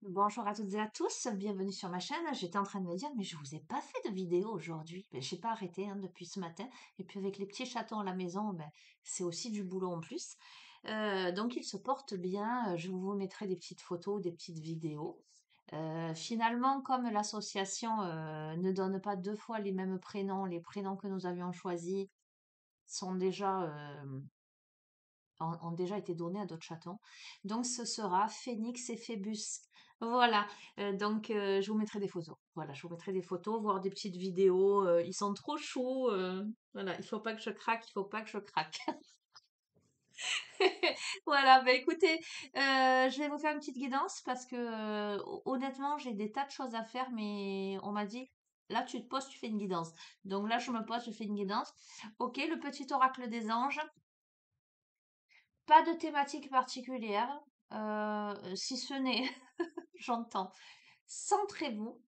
Bonjour à toutes et à tous, bienvenue sur ma chaîne. J'étais en train de me dire, mais je vous ai pas fait de vidéo aujourd'hui. Ben, j'ai pas arrêté depuis ce matin. Et puis avec les petits chatons à la maison, ben, c'est aussi du boulot en plus. Donc ils se portent bien. Je vous mettrai des petites photos, des petites vidéos. Finalement, comme l'association ne donne pas deux fois les mêmes prénoms, les prénoms que nous avions choisis sont déjà ont déjà été donnés à d'autres chatons. Donc ce sera Phénix et Phébus. Voilà, je vous mettrai des photos. Voilà, je vous mettrai des photos, voire des petites vidéos. Ils sont trop choux. Voilà, il faut pas que je craque, il faut pas que je craque. Voilà, bah écoutez, je vais vous faire une petite guidance parce que honnêtement, j'ai des tas de choses à faire, mais on m'a dit, là tu te poses, tu fais une guidance. Donc là, je me pose, je fais une guidance. Ok, le petit oracle des anges. Pas de thématique particulière, si ce n'est, j'entends, centrez-vous,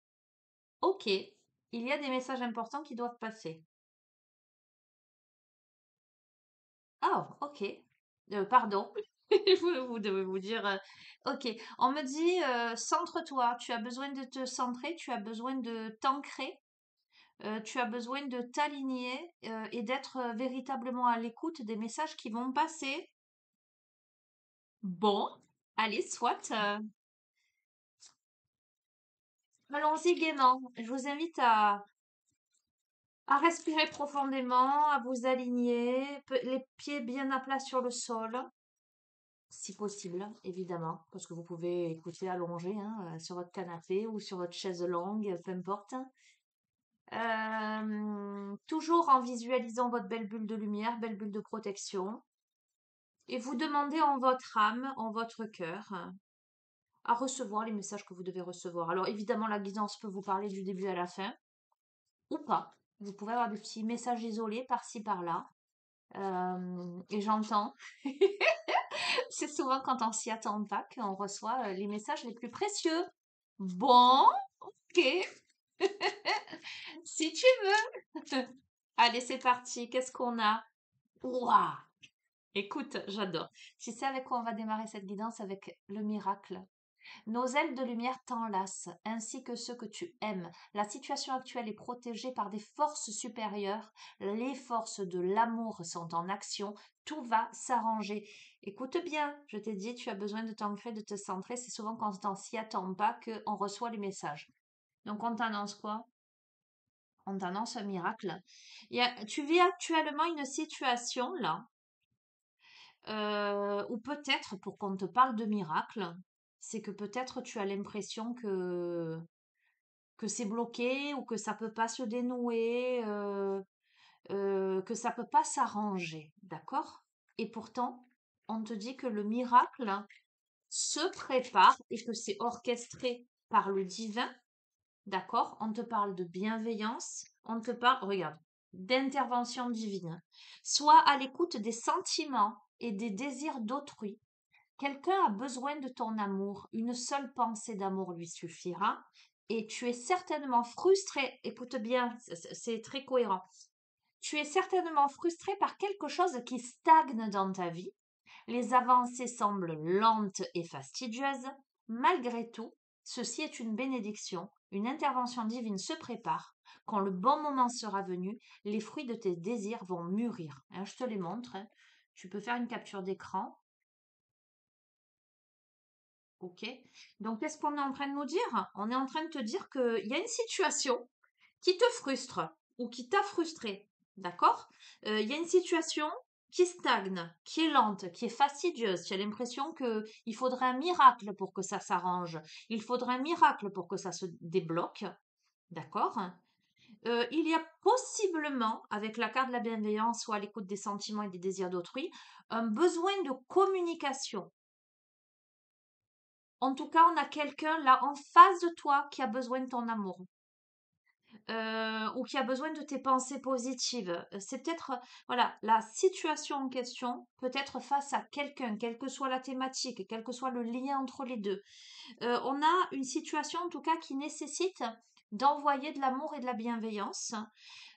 ok, il y a des messages importants qui doivent passer. Ah, ok, pardon, vous devez vous dire, ok, on me dit, centre-toi, tu as besoin de te centrer, tu as besoin de t'ancrer, tu as besoin de t'aligner et d'être véritablement à l'écoute des messages qui vont passer. Bon, allez, soit. Allons-y gaiement. Je vous invite à respirer profondément, à vous aligner, les pieds bien à plat sur le sol, si possible, évidemment, parce que vous pouvez écouter allongé sur votre canapé ou sur votre chaise longue, peu importe. Toujours en visualisant votre belle bulle de lumière, belle bulle de protection, et vous demandez en votre âme, en votre cœur, à recevoir les messages que vous devez recevoir. Alors évidemment, la guidance peut vous parler du début à la fin, ou pas. Vous pouvez avoir des petits messages isolés par-ci par-là. Et j'entends, c'est souvent quand on s'y attend pas qu'on reçoit les messages les plus précieux. Bon, ok, si tu veux. Allez, c'est parti. Qu'est-ce qu'on a? Ouah! Écoute, j'adore. Tu sais avec quoi on va démarrer cette guidance? Avec le miracle. Nos ailes de lumière t'enlacent, ainsi que ceux que tu aimes. La situation actuelle est protégée par des forces supérieures. Les forces de l'amour sont en action. Tout va s'arranger. Écoute bien, je t'ai dit, tu as besoin de t'ancrer, de te centrer. C'est souvent quand on s'y attend pas qu'on reçoit les messages. Donc on t'annonce quoi? On t'annonce un miracle. Tu vis actuellement une situation là ou peut-être, pour qu'on te parle de miracle, c'est que peut-être tu as l'impression que c'est bloqué ou que ça peut pas se dénouer, que ça peut pas s'arranger, d'accord? Et pourtant, on te dit que le miracle se prépare et que c'est orchestré par le divin, d'accord? On te parle de bienveillance, on te parle, regarde, d'intervention divine. Sois à l'écoute des sentiments et des désirs d'autrui. Quelqu'un a besoin de ton amour, une seule pensée d'amour lui suffira, et tu es certainement frustré, écoute bien, c'est très cohérent, tu es certainement frustré par quelque chose qui stagne dans ta vie, les avancées semblent lentes et fastidieuses, malgré tout, ceci est une bénédiction, une intervention divine se prépare, quand le bon moment sera venu, les fruits de tes désirs vont mûrir. Hein, je te les montre, hein. Tu peux faire une capture d'écran. Ok. Donc, qu'est-ce qu'on est en train de nous dire? On est en train de te dire qu'il y a une situation qui te frustre ou qui t'a frustré. D'accord? Il y a une situation qui stagne, qui est lente, qui est fastidieuse. Tu as l'impression qu'il faudrait un miracle pour que ça s'arrange. Il faudrait un miracle pour que ça se débloque. D'accord? Il y a possiblement, avec la carte de la bienveillance ou à l'écoute des sentiments et des désirs d'autrui, un besoin de communication. En tout cas, on a quelqu'un là en face de toi qui a besoin de ton amour. Ou qui a besoin de tes pensées positives. C'est peut-être, voilà, la situation en question peut être face à quelqu'un, quelle que soit la thématique, quel que soit le lien entre les deux. On a une situation en tout cas qui nécessite d'envoyer de l'amour et de la bienveillance.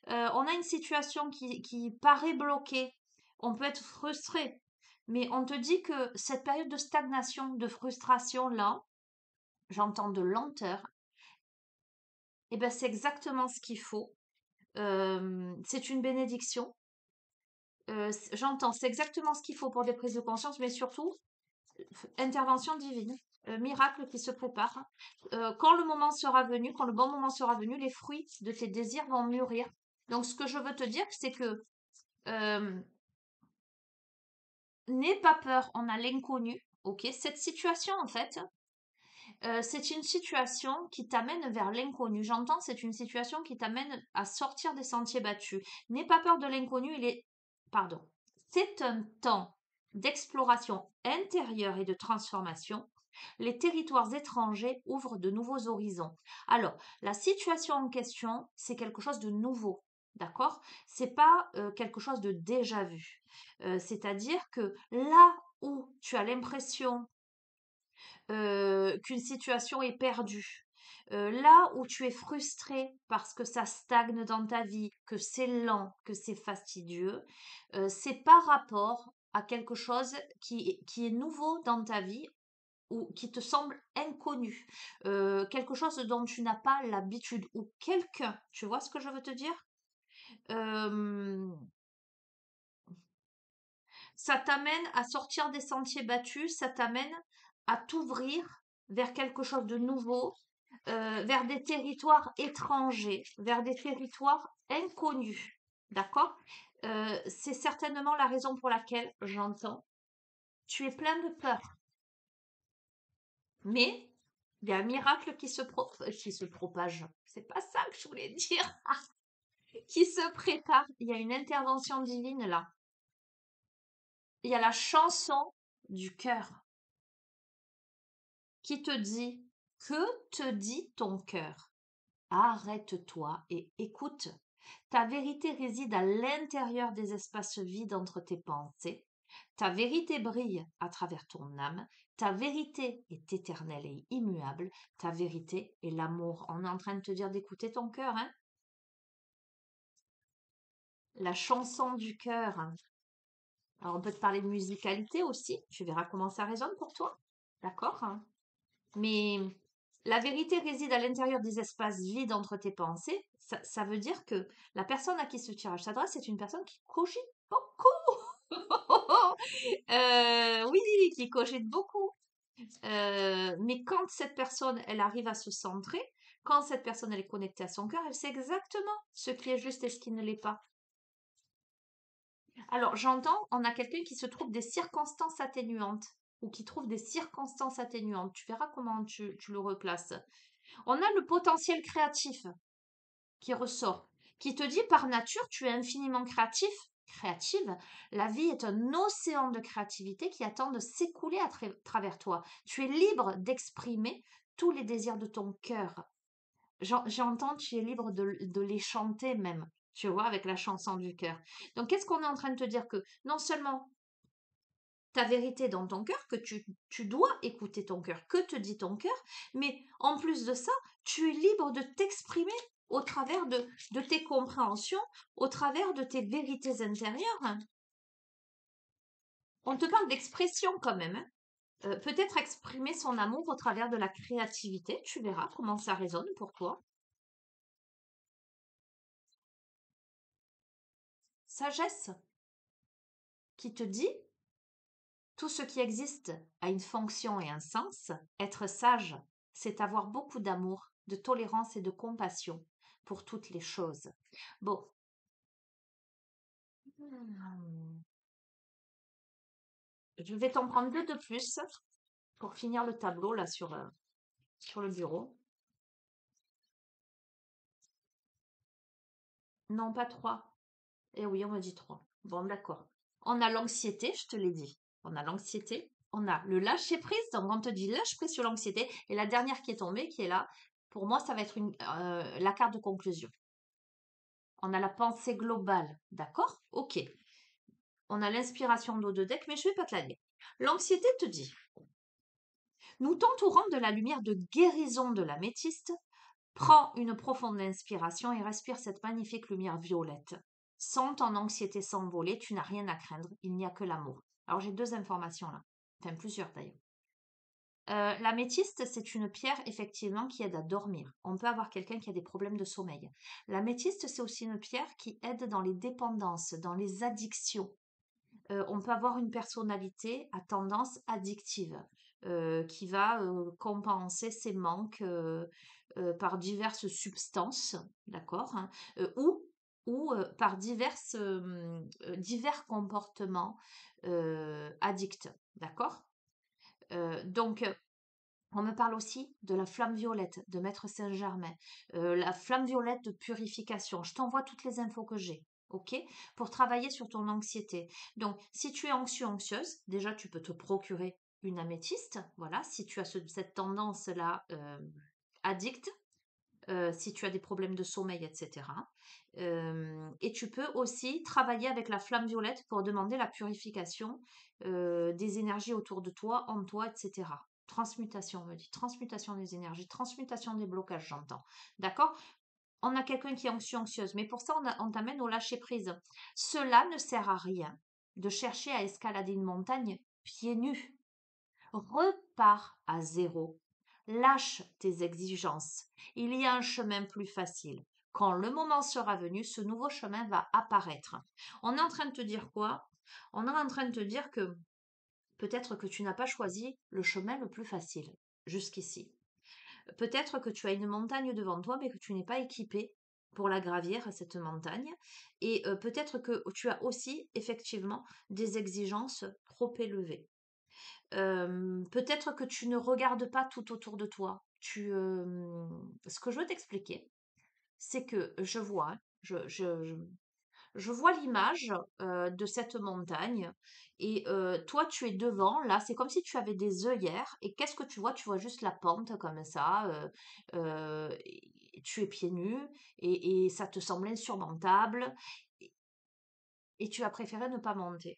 On a une situation qui paraît bloquée. On peut être frustré, mais on te dit que cette période de stagnation, de frustration là, j'entends de lenteur. Et ben c'est exactement ce qu'il faut. C'est une bénédiction. J'entends, c'est exactement ce qu'il faut pour des prises de conscience, mais surtout, intervention divine, miracle qui se prépare. Quand le moment sera venu, quand le bon moment sera venu, les fruits de tes désirs vont mûrir. Donc, ce que je veux te dire, c'est que euh, n'aie pas peur, on a l'inconnu. Ok, cette situation, en fait, c'est une situation qui t'amène vers l'inconnu. J'entends, c'est une situation qui t'amène à sortir des sentiers battus. N'aie pas peur de l'inconnu, Pardon. C'est un temps d'exploration intérieure et de transformation. Les territoires étrangers ouvrent de nouveaux horizons. Alors, la situation en question, c'est quelque chose de nouveau. D'accord? C'est pas quelque chose de déjà vu. C'est-à-dire que là où tu as l'impression qu'une situation est perdue. Là où tu es frustré parce que ça stagne dans ta vie, que c'est lent, que c'est fastidieux, c'est par rapport à quelque chose qui est nouveau dans ta vie ou qui te semble inconnu, quelque chose dont tu n'as pas l'habitude ou quelqu'un, tu vois ce que je veux te dire? Euh, Ça t'amène à sortir des sentiers battus, ça t'amène à t'ouvrir vers quelque chose de nouveau, vers des territoires étrangers, vers des territoires inconnus. D'accord? C'est certainement la raison pour laquelle j'entends. Tu es plein de peur. Mais il y a un miracle qui se propage. C'est pas ça que je voulais dire. Qui se prépare. Il y a une intervention divine là. Il y a la chanson du cœur qui te dit, que te dit ton cœur? Arrête-toi et écoute. Ta vérité réside à l'intérieur des espaces vides entre tes pensées. Ta vérité brille à travers ton âme. Ta vérité est éternelle et immuable. Ta vérité est l'amour. On est en train de te dire d'écouter ton cœur, hein? La chanson du cœur. Alors, on peut te parler de musicalité aussi. Tu verras comment ça résonne pour toi. D'accord? Mais la vérité réside à l'intérieur des espaces vides entre tes pensées. Ça veut dire que la personne à qui ce tirage s'adresse est une personne qui cogite beaucoup. Oui, qui cogite beaucoup. Mais quand cette personne, elle arrive à se centrer, quand cette personne, elle est connectée à son cœur, elle sait exactement ce qui est juste et ce qui ne l'est pas. Alors, j'entends, on a quelqu'un qui se trouve des circonstances atténuantes ou qui trouve des circonstances atténuantes. Tu verras comment tu le replaces. On a le potentiel créatif qui ressort, qui te dit par nature, tu es infiniment créatif, créative. La vie est un océan de créativité qui attend de s'écouler à travers toi. Tu es libre d'exprimer tous les désirs de ton cœur. J'entends, tu es libre de les chanter même, tu vois, avec la chanson du cœur. Donc, qu'est-ce qu'on est en train de te dire? Que non seulement ta vérité dans ton cœur, que tu dois écouter ton cœur, que te dit ton cœur, mais en plus de ça, tu es libre de t'exprimer au travers de tes compréhensions, au travers de tes vérités intérieures. On te parle d'expression quand même, hein. Peut-être exprimer son amour au travers de la créativité, tu verras comment ça résonne pour toi. Sagesse qui te dit tout ce qui existe a une fonction et un sens. Être sage, c'est avoir beaucoup d'amour, de tolérance et de compassion pour toutes les choses. Bon. Je vais t'en prendre deux de plus pour finir le tableau là sur le bureau. Non, pas trois. Eh oui, on m'a dit trois. Bon, d'accord. On a l'anxiété, je te l'ai dit. On a l'anxiété. On a le lâcher prise. Donc, on te dit lâche prise sur l'anxiété. Et la dernière qui est tombée, qui est là, pour moi, ça va être la carte de conclusion. On a la pensée globale. D'accord? Ok. On a l'inspiration d'eau de deck, mais je ne vais pas te la lire. L'anxiété te dit nous t'entourons de la lumière de guérison de l'améthyste. Prends une profonde inspiration et respire cette magnifique lumière violette. Sens ton anxiété s'envoler, tu n'as rien à craindre, il n'y a que l'amour. Alors j'ai deux informations là, enfin plusieurs d'ailleurs. L'améthyste, c'est une pierre effectivement qui aide à dormir. On peut avoir quelqu'un qui a des problèmes de sommeil. L'améthyste, c'est aussi une pierre qui aide dans les dépendances, dans les addictions. On peut avoir une personnalité à tendance addictive qui va compenser ses manques par diverses substances, d'accord, hein, par divers comportements addicts, d'accord. Donc, on me parle aussi de la flamme violette de Maître Saint-Germain, la flamme violette de purification. Je t'envoie toutes les infos que j'ai, ok? Pour travailler sur ton anxiété. Donc, si tu es anxieux, anxieuse, déjà, tu peux te procurer une améthyste, voilà, si tu as cette tendance-là addict, si tu as des problèmes de sommeil, etc. Et tu peux aussi travailler avec la flamme violette pour demander la purification des énergies autour de toi, en toi, etc. Transmutation, on me dit. Transmutation des énergies, transmutation des blocages, j'entends. D'accord? On a quelqu'un qui est anxieux, anxieuse, mais pour ça, on t'amène au lâcher-prise. Cela ne sert à rien de chercher à escalader une montagne pieds nus. Repars à zéro. Lâche tes exigences. Il y a un chemin plus facile. Quand le moment sera venu, ce nouveau chemin va apparaître. On est en train de te dire quoi? On est en train de te dire que peut-être que tu n'as pas choisi le chemin le plus facile jusqu'ici. Peut-être que tu as une montagne devant toi, mais que tu n'es pas équipé pour la gravir, cette montagne. Et peut-être que tu as aussi effectivement des exigences trop élevées. Peut-être que tu ne regardes pas tout autour de toi. Ce que je veux t'expliquer, c'est que je vois, hein, je vois l'image de cette montagne et toi tu es devant, là c'est comme si tu avais des œillères et qu'est-ce que tu vois? Tu vois juste la pente comme ça, et tu es pieds nus et ça te semble insurmontable et, et tu as préféré ne pas monter.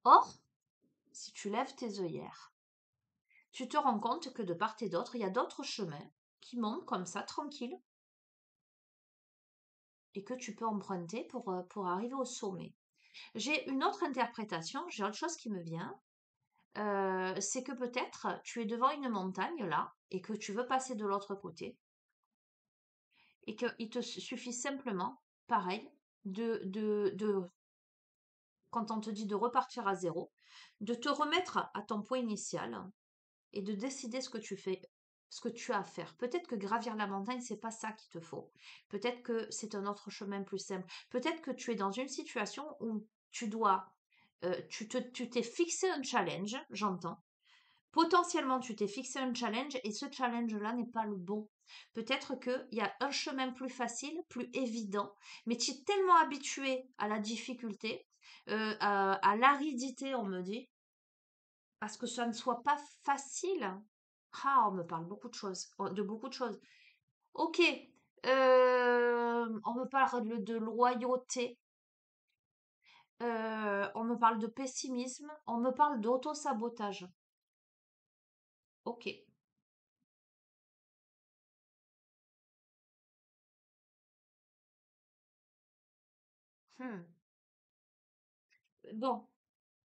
Or, si tu lèves tes œillères, tu te rends compte que de part et d'autre, il y a d'autres chemins qui montent comme ça, tranquilles, et que tu peux emprunter pour arriver au sommet. J'ai une autre interprétation, j'ai autre chose qui me vient, c'est que peut-être tu es devant une montagne là, et que tu veux passer de l'autre côté, et qu'il te suffit simplement, pareil, quand on te dit de repartir à zéro, de te remettre à ton point initial, et de décider ce que tu fais, ce que tu as à faire. Peut-être que gravir la montagne, c'est pas ça qu'il te faut. Peut-être que c'est un autre chemin plus simple. Peut-être que tu es dans une situation où tu t'es fixé un challenge, j'entends. Potentiellement, tu t'es fixé un challenge et ce challenge-là n'est pas le bon. Peut-être qu'il y a un chemin plus facile, plus évident, mais tu es tellement habitué à la difficulté, à l'aridité, on me dit, parce que ça ne soit pas facile. Ah, on me parle beaucoup de choses, de beaucoup de choses. Ok, on me parle de loyauté, on me parle de pessimisme, on me parle d'auto-sabotage. Ok. Hmm. Bon,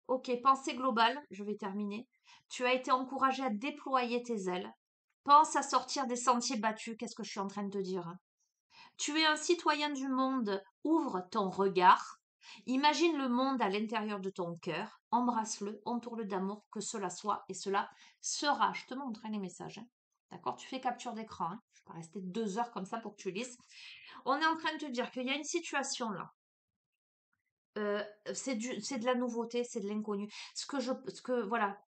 ok, pensée globale, je vais terminer. Tu as été encouragé à déployer tes ailes. Pense à sortir des sentiers battus. Qu'est-ce que je suis en train de te dire? Tu es un citoyen du monde, ouvre ton regard. Imagine le monde à l'intérieur de ton cœur, embrasse-le, entoure-le d'amour, que cela soit et cela sera. Je te montre les messages, hein. D'accord? Tu fais capture d'écran, hein. Je vais pas rester 2 heures comme ça pour que tu lises. On est en train de te dire qu'il y a une situation là. Euh, c'est de la nouveauté, c'est de l'inconnu. Voilà,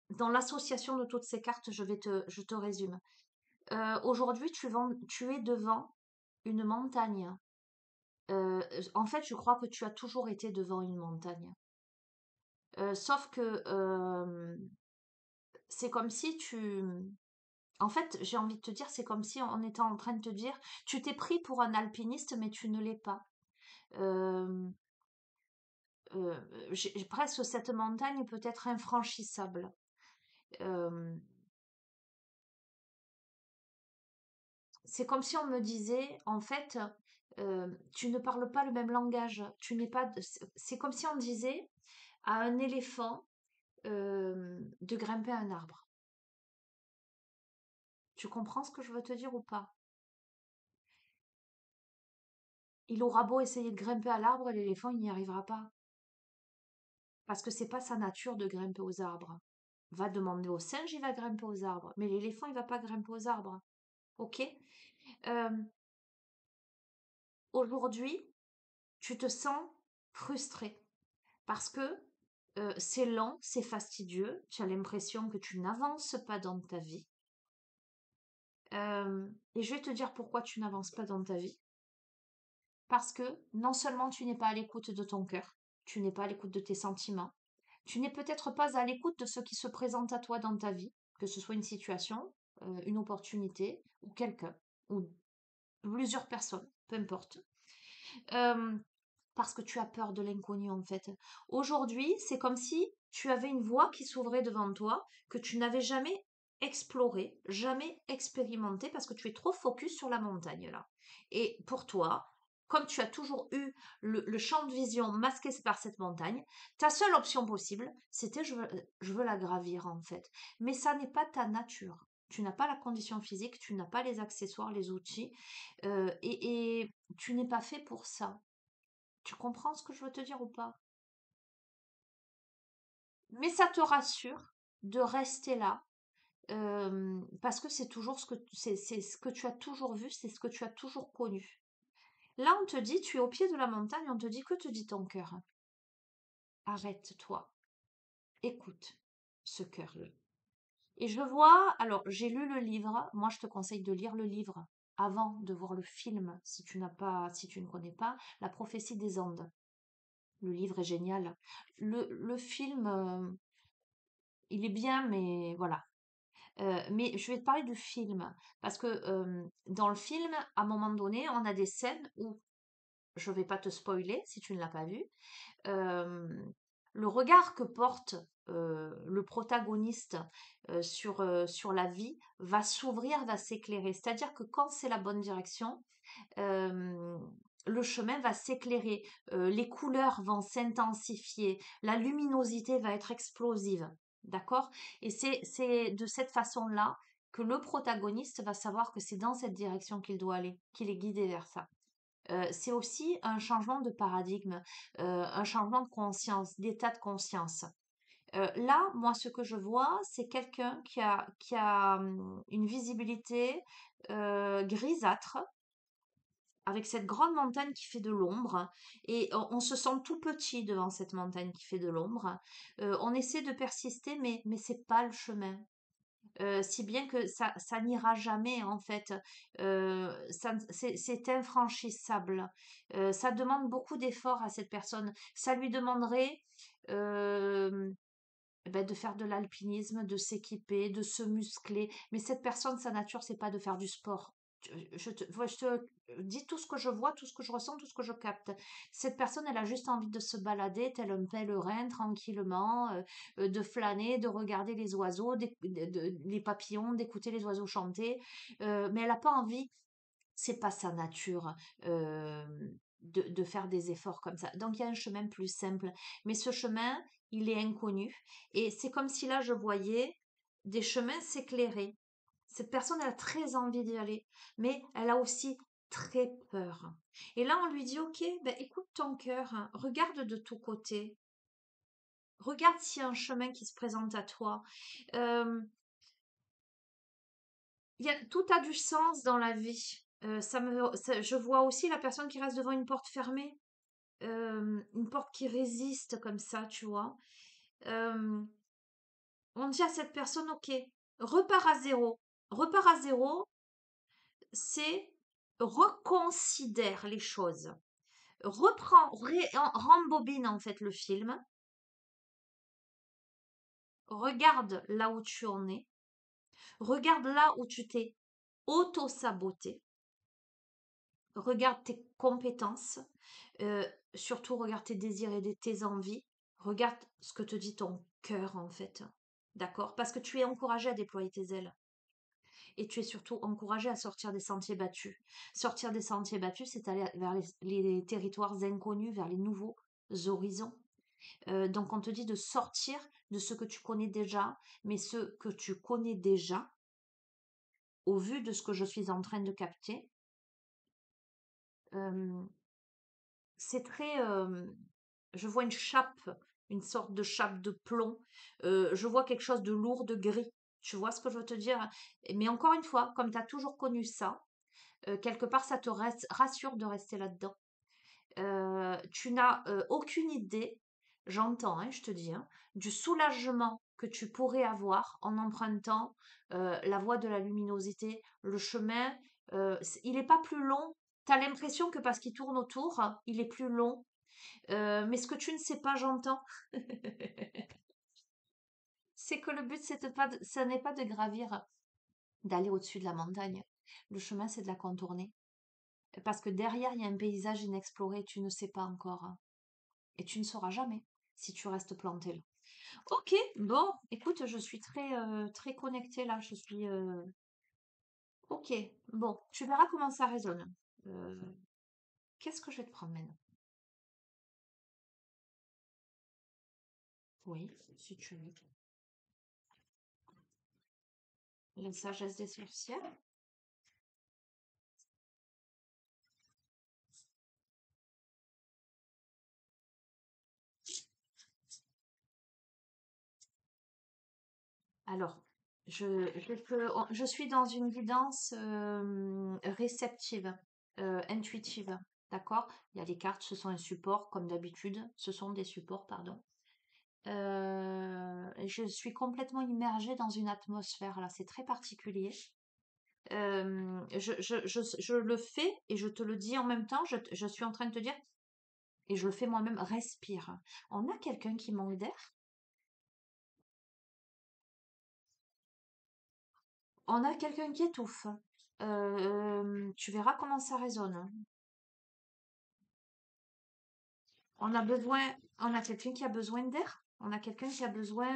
dans l'association de toutes ces cartes, je te résume. Aujourd'hui, tu es devant une montagne. En fait, je crois que tu as toujours été devant une montagne. Sauf que c'est comme si tu... En fait, j'ai envie de te dire, c'est comme si on était en train de te dire, tu t'es pris pour un alpiniste, mais tu ne l'es pas. Euh, j'ai presque cette montagne peut être infranchissable. Euh, c'est comme si on me disait, en fait, tu ne parles pas le même langage. Tu n'es pas. C'est comme si on disait à un éléphant, de grimper un arbre. Tu comprends ce que je veux te dire ou pas? Il aura beau essayer de grimper à l'arbre, l'éléphant, il n'y arrivera pas. Parce que c'est pas sa nature de grimper aux arbres. Va demander au singe, il va grimper aux arbres. Mais l'éléphant, il va pas grimper aux arbres. Ok? Euh, Aujourd'hui, tu te sens frustré parce que c'est lent, c'est fastidieux, tu as l'impression que tu n'avances pas dans ta vie. Et je vais te dire pourquoi tu n'avances pas dans ta vie. Parce que non seulement tu n'es pas à l'écoute de ton cœur, tu n'es pas à l'écoute de tes sentiments, tu n'es peut-être pas à l'écoute de ce qui se présente à toi dans ta vie, que ce soit une situation, une opportunité, ou quelqu'un, ou plusieurs personnes, peu importe. Euh, Parce que tu as peur de l'inconnu en fait. Aujourd'hui, c'est comme si tu avais une voie qui s'ouvrait devant toi que tu n'avais jamais explorée, jamais expérimentée parce que tu es trop focus sur la montagne là. Et pour toi, comme tu as toujours eu le champ de vision masqué par cette montagne, ta seule option possible, c'était je veux la gravir en fait. Mais ça n'est pas ta nature. Tu n'as pas la condition physique, tu n'as pas les accessoires, les outils, et tu n'es pas fait pour ça. Tu comprends ce que je veux te dire ou pas? Mais ça te rassure de rester là, parce que c'est toujours c'est ce que tu as toujours vu, c'est ce que tu as toujours connu. Là, on te dit, tu es au pied de la montagne, on te dit, que te dit ton cœur? Arrête-toi, écoute ce cœur-là. Et je vois, alors j'ai lu le livre, moi je te conseille de lire le livre avant de voir le film, si tu ne connais pas, La prophétie des Andes. Le livre est génial. Le film, il est bien, mais voilà. Mais je vais te parler du film, parce que dans le film, à un moment donné, on a des scènes où, je vais pas te spoiler si tu ne l'as pas vu, euh, le regard que porte le protagoniste sur la vie va s'ouvrir, va s'éclairer. C'est-à-dire que quand c'est la bonne direction, euh, le chemin va s'éclairer, les couleurs vont s'intensifier, la luminosité va être explosive. D'accord? Et c'est de cette façon-là que le protagoniste va savoir que c'est dans cette direction qu'il doit aller, qu'il est guidé vers ça. C'est aussi un changement de paradigme, un changement de conscience, d'état de conscience. Là, moi, ce que je vois, c'est quelqu'un qui a une visibilité grisâtre, avec cette grande montagne qui fait de l'ombre, et on se sent tout petit devant cette montagne qui fait de l'ombre. On essaie de persister, mais c'est pas le chemin. Si bien que ça n'ira jamais en fait. C'est infranchissable. Ça demande beaucoup d'efforts à cette personne. Ça lui demanderait euh, de faire de l'alpinisme, de s'équiper, de se muscler. Mais cette personne, sa nature, c'est pas de faire du sport. Je te dis tout ce que je vois, tout ce que je ressens, tout ce que je capte. Cette personne, elle a juste envie de se balader tel un pèlerin tranquillement, de flâner, de regarder les oiseaux, les papillons, d'écouter les oiseaux chanter. Mais elle n'a pas envie, c'est pas sa nature, de faire des efforts comme ça. Donc il y a un chemin plus simple. Mais ce chemin, il est inconnu. Et c'est comme si là, je voyais des chemins s'éclairer. Cette personne, elle a très envie d'y aller, mais elle a aussi très peur. Et là, on lui dit, OK, ben, écoute ton cœur, hein, regarde de tous côtés. Regarde s'il y a un chemin qui se présente à toi. Euh, Tout a du sens dans la vie. Je vois aussi la personne qui reste devant une porte fermée, une porte qui résiste comme ça, tu vois. Euh, on dit à cette personne, ok, repars à zéro. Repars à zéro, c'est reconsidère les choses. Rembobine en fait le film. Regarde là où tu en es. Regarde là où tu t'es auto-saboté. Regarde tes compétences, surtout regarde tes désirs et tes envies. Regarde ce que te dit ton cœur en fait. D'accord? Parce que tu es encouragé à déployer tes ailes. Et tu es surtout encouragé à sortir des sentiers battus. Sortir des sentiers battus, c'est aller vers les territoires inconnus, vers les nouveaux horizons. Donc on te dit de sortir de ce que tu connais déjà, mais ce que tu connais déjà, au vu de ce que je suis en train de capter, euh, c'est très... je vois une chape, une sorte de chape de plomb. Je vois quelque chose de lourd, de gris. Tu vois ce que je veux te dire? Mais encore une fois, comme tu as toujours connu ça, quelque part, ça te rassure de rester là-dedans. Tu n'as aucune idée, j'entends, hein, je te dis, hein, du soulagement que tu pourrais avoir en empruntant la voie de la luminosité, le chemin. Il n'est pas plus long. Tu as l'impression que parce qu'il tourne autour, il est plus long. Mais ce que tu ne sais pas, j'entends, c'est que le but, ce n'est pas de gravir, d'aller au-dessus de la montagne. Le chemin, c'est de la contourner. Parce que derrière, il y a un paysage inexploré, tu ne sais pas encore, hein. Et tu ne sauras jamais si tu restes planté là. Ok, bon, écoute, je suis très connectée là. Je suis. Ok, bon, tu verras comment ça résonne. Euh, Qu'est-ce que je vais te prendre maintenant? Oui, si tu veux. La sagesse des sorcières. Alors, je suis dans une guidance réceptive, intuitive. D'accord? Il y a les cartes, ce sont un support, comme d'habitude. Ce sont des supports, pardon. Je suis complètement immergée dans une atmosphère là, c'est très particulier. Je le fais et je te le dis en même temps, je suis en train de te dire, et je le fais moi-même, respire. On a quelqu'un qui manque d'air, on a quelqu'un qui étouffe. Tu verras comment ça résonne. On a besoin, on a quelqu'un qui a besoin d'air, on a quelqu'un qui a besoin.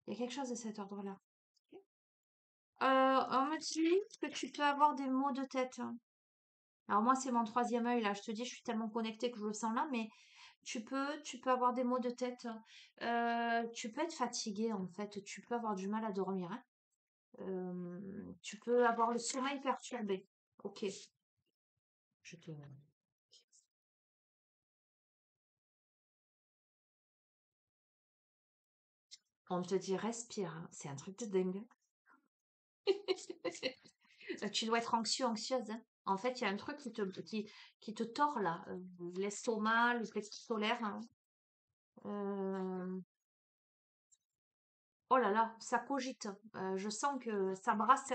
Il y a quelque chose de cet ordre-là. On me dit que tu peux avoir des maux de tête. Alors moi, c'est mon troisième œil là. Je te dis, je suis tellement connectée que je le sens là, mais tu peux avoir des maux de tête. Tu peux être fatigué en fait. Tu peux avoir du mal à dormir, hein. Tu peux avoir le sommeil perturbé. Ok. Je te... On te dit respire, hein. C'est un truc de dingue. Tu dois être anxieux, anxieuse, hein. En fait, il y a un truc qui te tord là. L'estomac, le plexus solaire, hein. Euh, Oh là là, ça cogite. Je sens que ça brasse.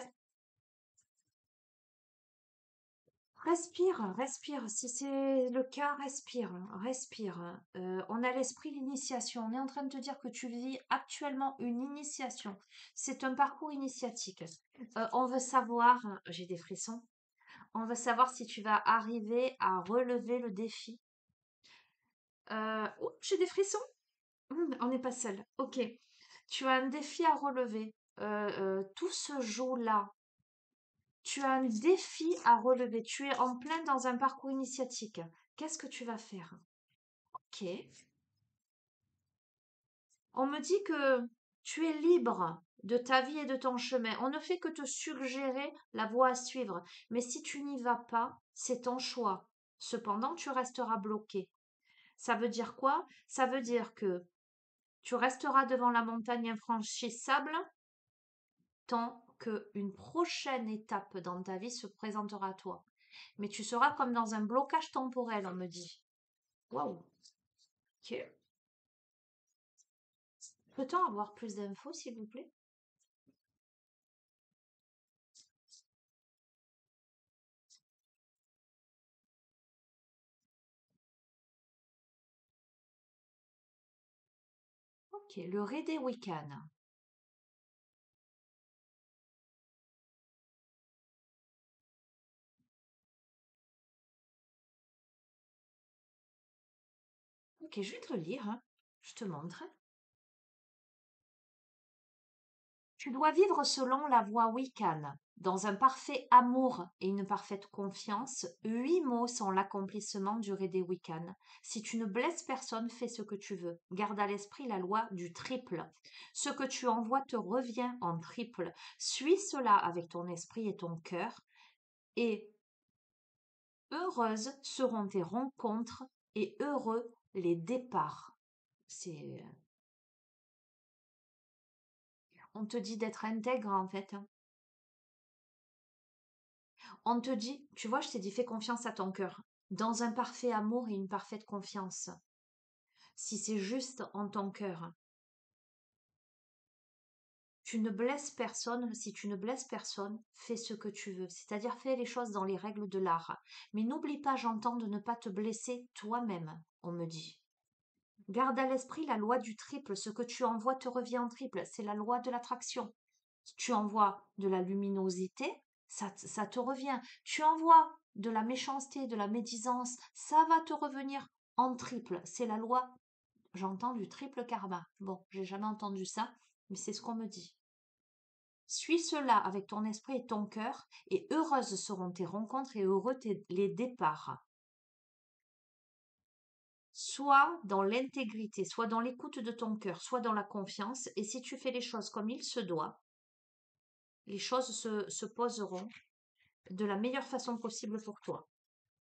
Respire, respire. Si c'est le cas, respire, respire. On a l'esprit l'initiation. On est en train de te dire que tu vis actuellement une initiation. C'est un parcours initiatique. On veut savoir, j'ai des frissons, on veut savoir si tu vas arriver à relever le défi. Oh, j'ai des frissons. On n'est pas seul. Ok. Tu as un défi à relever. Tout se joue là. Tu as un défi à relever. Tu es en plein dans un parcours initiatique. Qu'est-ce que tu vas faire? Ok. On me dit que tu es libre de ta vie et de ton chemin. On ne fait que te suggérer la voie à suivre. Mais si tu n'y vas pas, c'est ton choix. Cependant, tu resteras bloqué. Ça veut dire quoi? Ça veut dire que tu resteras devant la montagne infranchissable tant qu'une prochaine étape dans ta vie se présentera à toi. Mais tu seras comme dans un blocage temporel, on me dit. Waouh, ok. Peut-on avoir plus d'infos, s'il vous plaît? Ok, le Rédé Wiccan. Ok, je vais te le lire, hein. Je te montre. Tu dois vivre selon la voie Wiccan, dans un parfait amour et une parfaite confiance. 8 mots sont l'accomplissement du des Wiccan. Si tu ne blesses personne, fais ce que tu veux. Garde à l'esprit la loi du triple. Ce que tu envoies te revient en triple. Suis cela avec ton esprit et ton cœur, et heureuses seront tes rencontres et heureux les départs. C'est, on te dit d'être intègre en fait, hein. On te dit, tu vois, je t'ai dit, fais confiance à ton cœur, dans un parfait amour et une parfaite confiance. Si c'est juste en ton cœur, tu ne blesses personne. Si tu ne blesses personne, fais ce que tu veux. C'est-à-dire, fais les choses dans les règles de l'art. Mais n'oublie pas, j'entends, de ne pas te blesser toi-même, on me dit. Garde à l'esprit la loi du triple. Ce que tu envoies te revient en triple. C'est la loi de l'attraction. Tu envoies de la luminosité, ça te revient. Tu envoies de la méchanceté, de la médisance, ça va te revenir en triple. C'est la loi, j'entends, du triple karma. Bon, j'ai jamais entendu ça, mais c'est ce qu'on me dit. Suis cela avec ton esprit et ton cœur, et heureuses seront tes rencontres et heureux les départs. Soit dans l'intégrité, soit dans l'écoute de ton cœur, soit dans la confiance, et si tu fais les choses comme il se doit, les choses se poseront de la meilleure façon possible pour toi.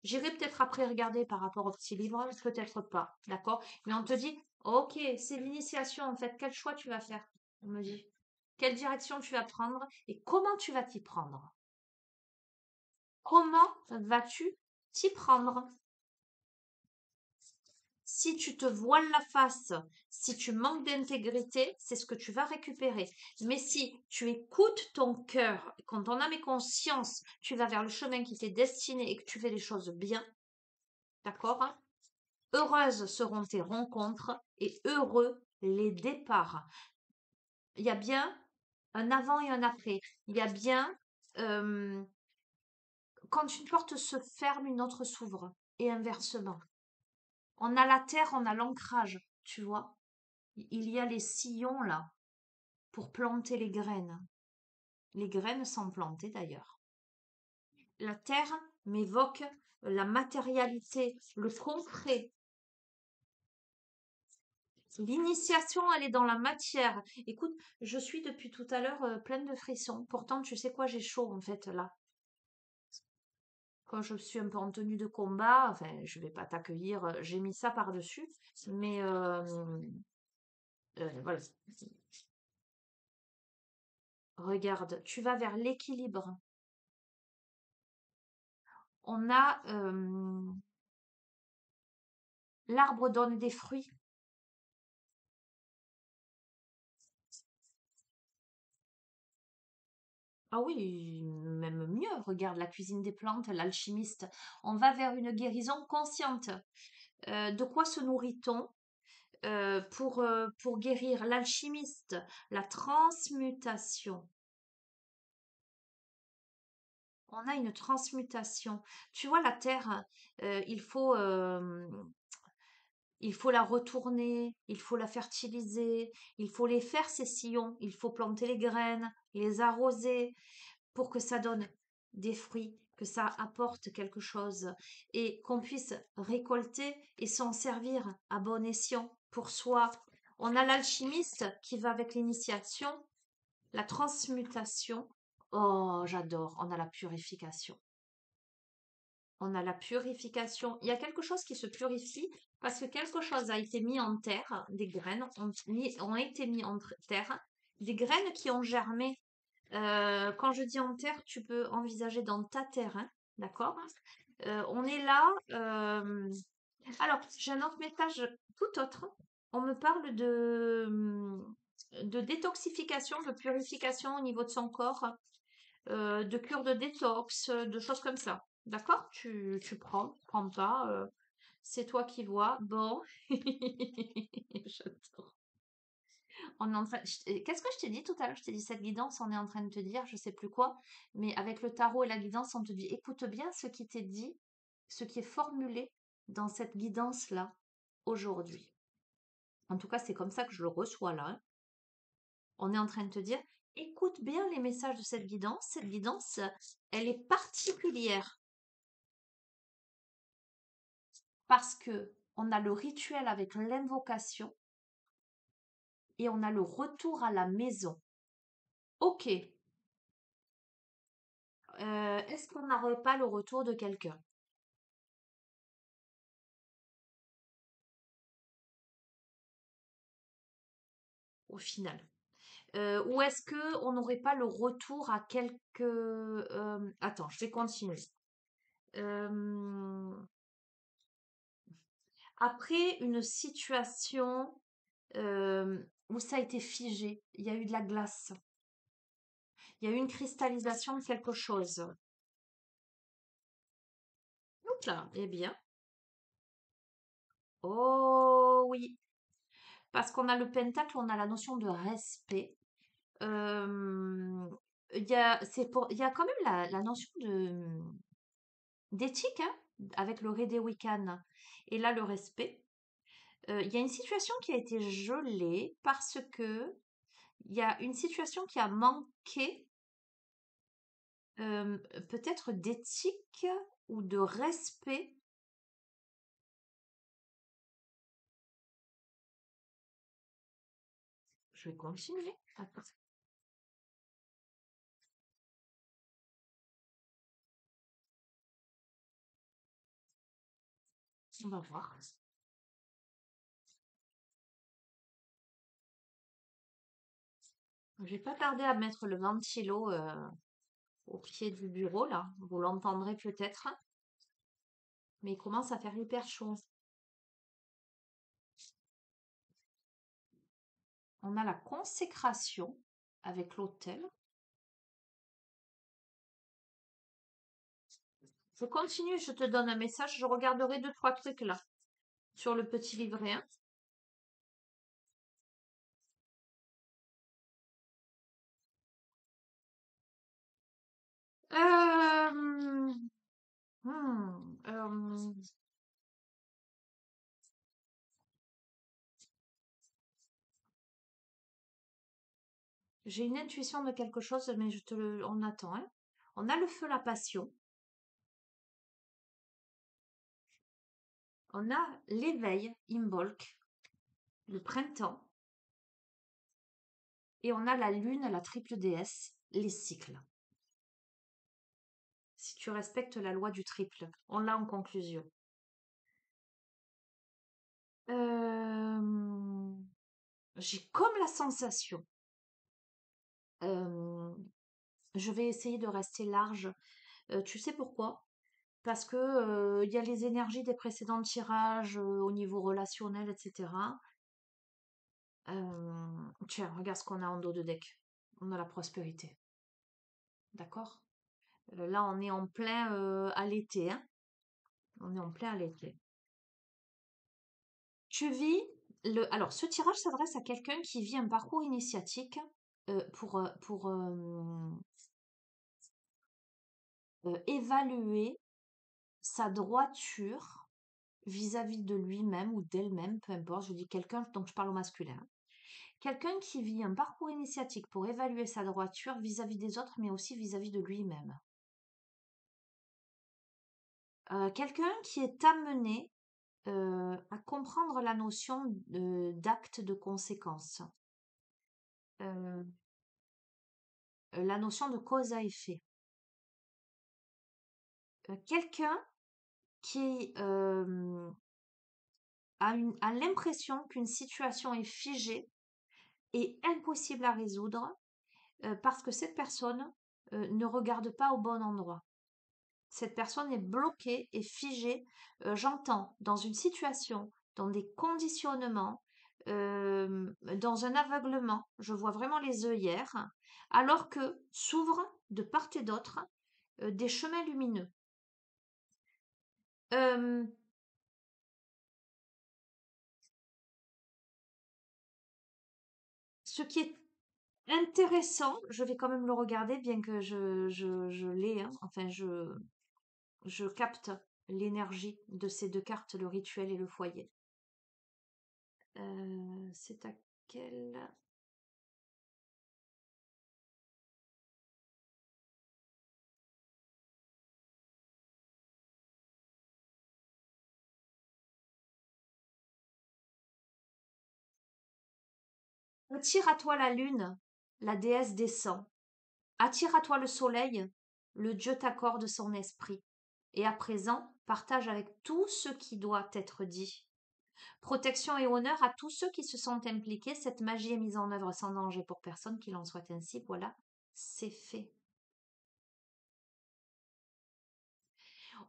J'irai peut-être après regarder par rapport au petit livre, peut-être pas, d'accord? Mais on te dit, ok, c'est l'initiation en fait, quel choix tu vas faire? On me dit, quelle direction tu vas prendre et comment tu vas t'y prendre? Comment vas-tu t'y prendre? Si tu te voiles la face, si tu manques d'intégrité, c'est ce que tu vas récupérer. Mais si tu écoutes ton cœur, quand ton âme et conscience, tu vas vers le chemin qui t'est destiné et que tu fais les choses bien, d'accord? Heureuses seront tes rencontres et heureux les départs. Il y a bien un avant et un après. Il y a bien, euh, quand une porte se ferme, une autre s'ouvre. Et inversement. On a la terre, on a l'ancrage, tu vois. Il y a les sillons là pour planter les graines. Les graines sont plantées d'ailleurs. La terre m'évoque la matérialité, le concret. L'initiation, elle est dans la matière. Écoute, je suis depuis tout à l'heure pleine de frissons. Pourtant, tu sais quoi, j'ai chaud en fait là. Quand je suis un peu en tenue de combat, enfin, je vais pas t'accueillir, j'ai mis ça par-dessus, mais voilà. Regarde, tu vas vers l'équilibre. On a l'arbre donne des fruits. Ah oui, même mieux. Regarde la cuisine des plantes, l'alchimiste. On va vers une guérison consciente. De quoi se nourrit-on pour guérir? L'alchimiste, la transmutation. On a une transmutation. Tu vois, la terre, euh, il faut, euh, il faut la retourner, il faut la fertiliser, il faut les faire ces sillons, il faut planter les graines, les arroser pour que ça donne des fruits, que ça apporte quelque chose et qu'on puisse récolter et s'en servir à bon escient pour soi. On a l'alchimiste qui va avec l'initiation, la transmutation. Oh, j'adore. On a la purification. On a la purification. Il y a quelque chose qui se purifie parce que quelque chose a été mis en terre, des graines ont été mis en terre, des graines qui ont germé. Quand je dis en terre, tu peux envisager dans ta terre, hein, d'accord? On est là. Alors, j'ai un autre message tout autre. On me parle de détoxification, de purification au niveau de son corps, de cure de détox, de choses comme ça. D'accord? Tu prends pas, c'est toi qui vois. Bon, j'adore. On est en train... Qu'est-ce que je t'ai dit tout à l'heure? Je t'ai dit cette guidance, on est en train de te dire, je sais plus quoi, mais avec le tarot et la guidance, on te dit, écoute bien ce qui t'est dit, ce qui est formulé dans cette guidance-là aujourd'hui. En tout cas, c'est comme ça que je le reçois là, hein. On est en train de te dire, Écoute bien les messages de cette guidance. Cette guidance, elle est particulière parce que on a le rituel avec l'invocation et on a le retour à la maison. Ok, est-ce qu'on n'aurait pas le retour de quelqu'un au final? Ou est-ce que on n'aurait pas le retour à quelques... attends, je vais continuer. Euh, après une situation où ça a été figé, il y a eu de la glace, il y a eu une cristallisation de quelque chose. Oups là, eh bien. Oh oui, parce qu'on a le pentacle, on a la notion de respect. Euh, il y a quand même la notion d'éthique, hein, avec le Rédé Wiccan et là le respect. Il y a une situation qui a été gelée parce que il y a une situation qui a manqué euh, peut-être d'éthique ou de respect. Je vais continuer. Attends, on va voir. Je vais pas tarder à mettre le ventilo au pied du bureau là. Vous l'entendrez peut-être, mais il commence à faire hyper chaud. On a la consécration avec l'autel. Je continue, je te donne un message. Je regarderai deux, trois trucs là sur le petit livret, hein. Euh, hmm, j'ai une intuition de quelque chose, mais on attend, hein. On a le feu, la passion. On a l'éveil, Imbolc, le printemps. Et on a la lune, la triple déesse, les cycles. Si tu respectes la loi du triple, on l'a en conclusion. Euh, j'ai comme la sensation, euh, je vais essayer de rester large. Tu sais pourquoi? Parce que il y a les énergies des précédents tirages au niveau relationnel, etc. Tiens, regarde ce qu'on a en dos de deck. On a la prospérité. D'accord? Là, on est en plein à l'été, hein. On est en plein à l'été. Tu vis alors, ce tirage s'adresse à quelqu'un qui vit un parcours initiatique pour évaluer sa droiture vis-à-vis de lui-même ou d'elle-même, peu importe. Je dis quelqu'un, donc je parle au masculin. Quelqu'un qui vit un parcours initiatique pour évaluer sa droiture vis-à-vis des autres, mais aussi vis-à-vis de lui-même. Quelqu'un qui est amené à comprendre la notion d'acte de conséquence, euh, la notion de cause à effet. Quelqu'un qui a l'impression qu'une situation est figée et impossible à résoudre parce que cette personne ne regarde pas au bon endroit. Cette personne est bloquée et figée, j'entends, dans une situation, dans des conditionnements, dans un aveuglement. Je vois vraiment les œillères, alors que s'ouvrent de part et d'autre des chemins lumineux. Euh, ce qui est intéressant, je vais quand même le regarder, bien que je l'ai, hein, enfin je capte l'énergie de ces deux cartes, le rituel et le foyer. C'est à quel... Attire à toi la lune, la déesse descend. Attire à toi le soleil, le Dieu t'accorde son esprit. Et à présent, partage avec tout ce qui doit être dit. Protection et honneur à tous ceux qui se sont impliqués. Cette magie est mise en œuvre sans danger pour personne, qu'il en soit ainsi. Voilà, c'est fait.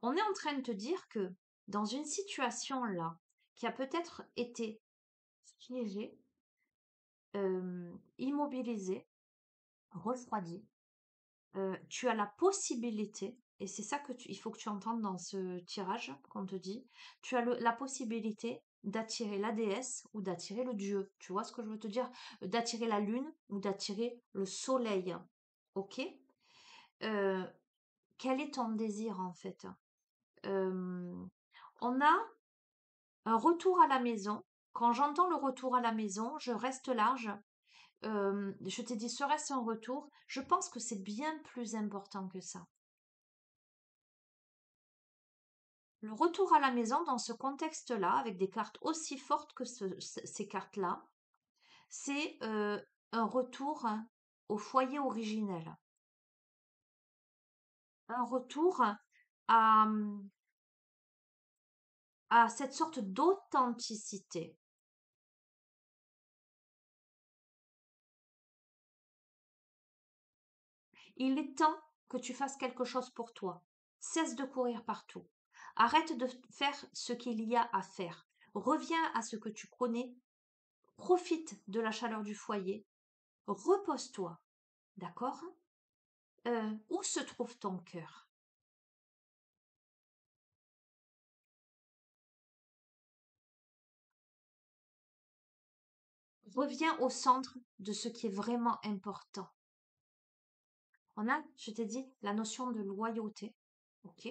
On est en train de te dire que dans une situation là, qui a peut-être été piégée, immobilisée, refroidie, tu as la possibilité, et c'est ça il faut que tu entendes dans ce tirage qu'on te dit, tu as la possibilité d'attirer la déesse ou d'attirer le dieu. Tu vois ce que je veux te dire? D'attirer la lune ou d'attirer le soleil. Ok? Euh, Quel est ton désir en fait? Euh, on a un retour à la maison. Quand j'entends le retour à la maison, je reste large. Je t'ai dit, serait-ce un retour? Je pense que c'est bien plus important que ça. Le retour à la maison dans ce contexte-là, avec des cartes aussi fortes que ces cartes-là, c'est un retour au foyer originel, un retour à, à cette sorte d'authenticité. Il est temps que tu fasses quelque chose pour toi. Cesse de courir partout. Arrête de faire ce qu'il y a à faire. Reviens à ce que tu connais. Profite de la chaleur du foyer. Repose-toi. D'accord? Où se trouve ton cœur? Reviens au centre de ce qui est vraiment important. On a, je t'ai dit, la notion de loyauté. Ok?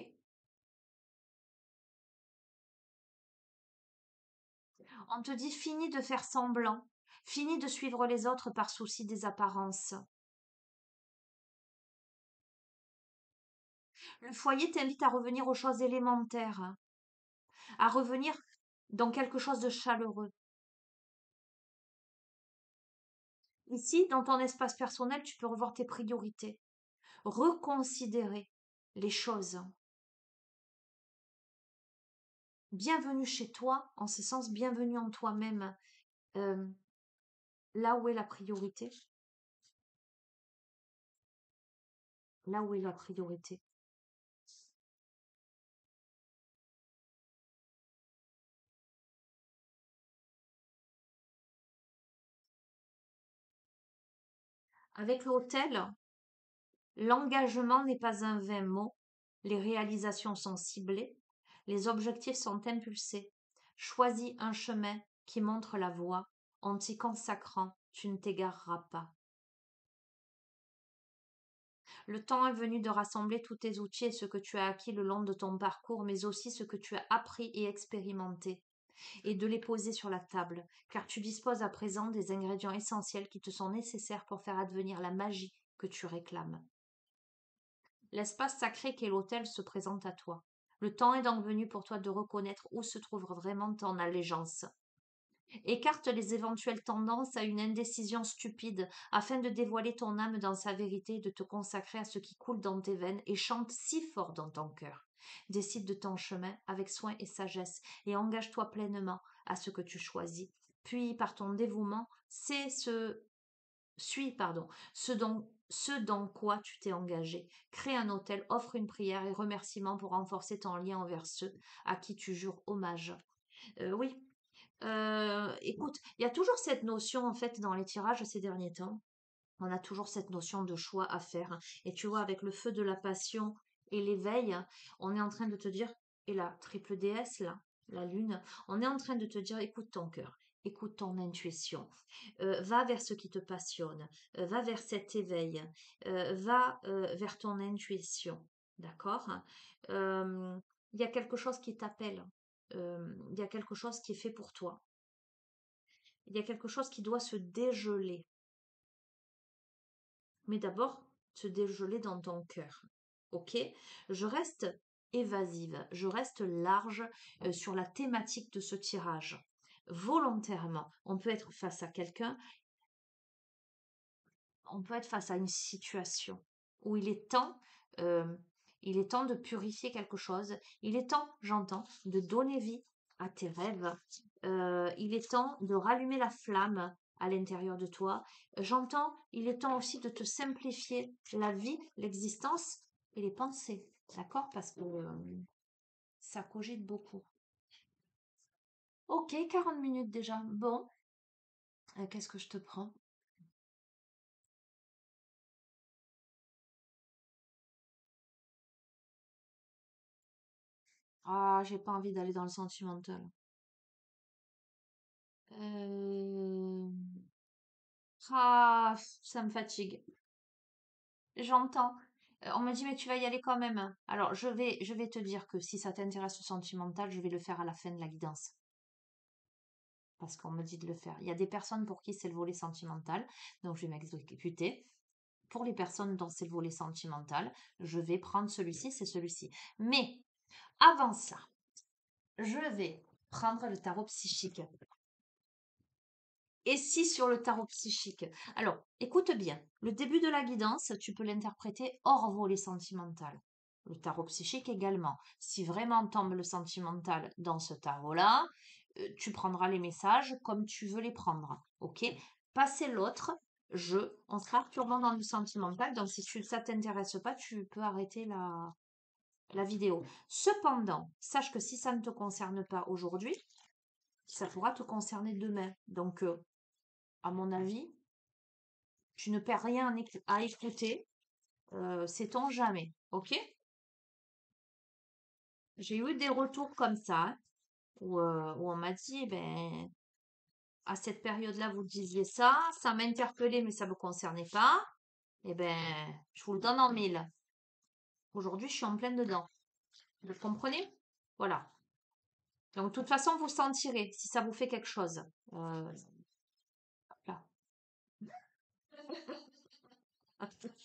On te dit fini de faire semblant. Fini de suivre les autres par souci des apparences. Le foyer t'invite à revenir aux choses élémentaires, à revenir dans quelque chose de chaleureux. Ici, dans ton espace personnel, tu peux revoir tes priorités, reconsidérer les choses. Bienvenue chez toi, en ce sens, bienvenue en toi-même. Euh, Là où est la priorité? Là où est la priorité? Avec l'hôtel, l'engagement n'est pas un vain mot, les réalisations sont ciblées, les objectifs sont impulsés. Choisis un chemin qui montre la voie, en t'y consacrant, tu ne t'égareras pas. Le temps est venu de rassembler tous tes outils et ce que tu as acquis le long de ton parcours, mais aussi ce que tu as appris et expérimenté, et de les poser sur la table, car tu disposes à présent des ingrédients essentiels qui te sont nécessaires pour faire advenir la magie que tu réclames. L'espace sacré qu'est l'autel se présente à toi. Le temps est donc venu pour toi de reconnaître où se trouve vraiment ton allégeance. Écarte les éventuelles tendances à une indécision stupide afin de dévoiler ton âme dans sa vérité et de te consacrer à ce qui coule dans tes veines et chante si fort dans ton cœur. Décide de ton chemin avec soin et sagesse et engage-toi pleinement à ce que tu choisis. Puis, par ton dévouement, ce dans quoi tu t'es engagé. Crée un autel, offre une prière et remerciement pour renforcer ton lien envers ceux à qui tu jures hommage. Oui, écoute, il y a toujours cette notion, en fait, dans les tirages ces derniers temps. On a toujours cette notion de choix à faire. Et tu vois, avec le feu de la passion et l'éveil, on est en train de te dire, et la triple déesse, là, la lune, on est en train de te dire, écoute ton cœur, écoute ton intuition, va vers ce qui te passionne, va vers cet éveil, va vers ton intuition, d'accord? Euh, Il y a quelque chose qui t'appelle, il y a quelque chose qui est fait pour toi, il y a quelque chose qui doit se dégeler. Mais d'abord, se dégeler dans ton cœur. Ok? Je reste évasive, je reste large sur la thématique de ce tirage. Volontairement, on peut être face à quelqu'un on peut être face à une situation où euh, il est temps de purifier quelque chose. Il est temps, j'entends, de donner vie à tes rêves. Il est temps de rallumer la flamme à l'intérieur de toi. J'entends, il est temps aussi de te simplifier la vie, l'existence et les pensées. D'accord? Parce que ça cogite beaucoup. Ok, 40 minutes déjà. Bon, qu'est-ce que je te prends? Ah, j'ai pas envie d'aller dans le sentimental. Euh, Ah, ça me fatigue. J'entends. On me dit, mais tu vas y aller quand même. Alors, je vais te dire que si ça t'intéresse le sentimental, je vais le faire à la fin de la guidance. Parce qu'on me dit de le faire. Il y a des personnes pour qui c'est le volet sentimental, donc je vais m'exécuter. Pour les personnes dont c'est le volet sentimental, je vais prendre celui-ci, c'est celui-ci. Mais avant ça, je vais prendre le tarot psychique. Et si sur le tarot psychique? Alors, écoute bien, le début de la guidance, tu peux l'interpréter hors volet sentimental. Le tarot psychique également. Si vraiment tombe le sentimental dans ce tarot-là, tu prendras les messages comme tu veux les prendre. Ok? Passer l'autre, on sera purement dans le sentimental. Donc, si ça t'intéresse pas, tu peux arrêter la vidéo. Cependant, sache que si ça ne te concerne pas aujourd'hui, ça pourra te concerner demain. Donc, à mon avis, tu ne perds rien à écouter. Sait-on jamais. Ok? J'ai eu des retours comme ça, hein, où on m'a dit, ben, à cette période-là, vous disiez ça, ça m'a interpellé, mais ça ne me concernait pas. Eh ben, je vous le donne en mille. Aujourd'hui, je suis en pleine dedans. Vous comprenez? Voilà. Donc, de toute façon, vous sentirez si ça vous fait quelque chose. Là.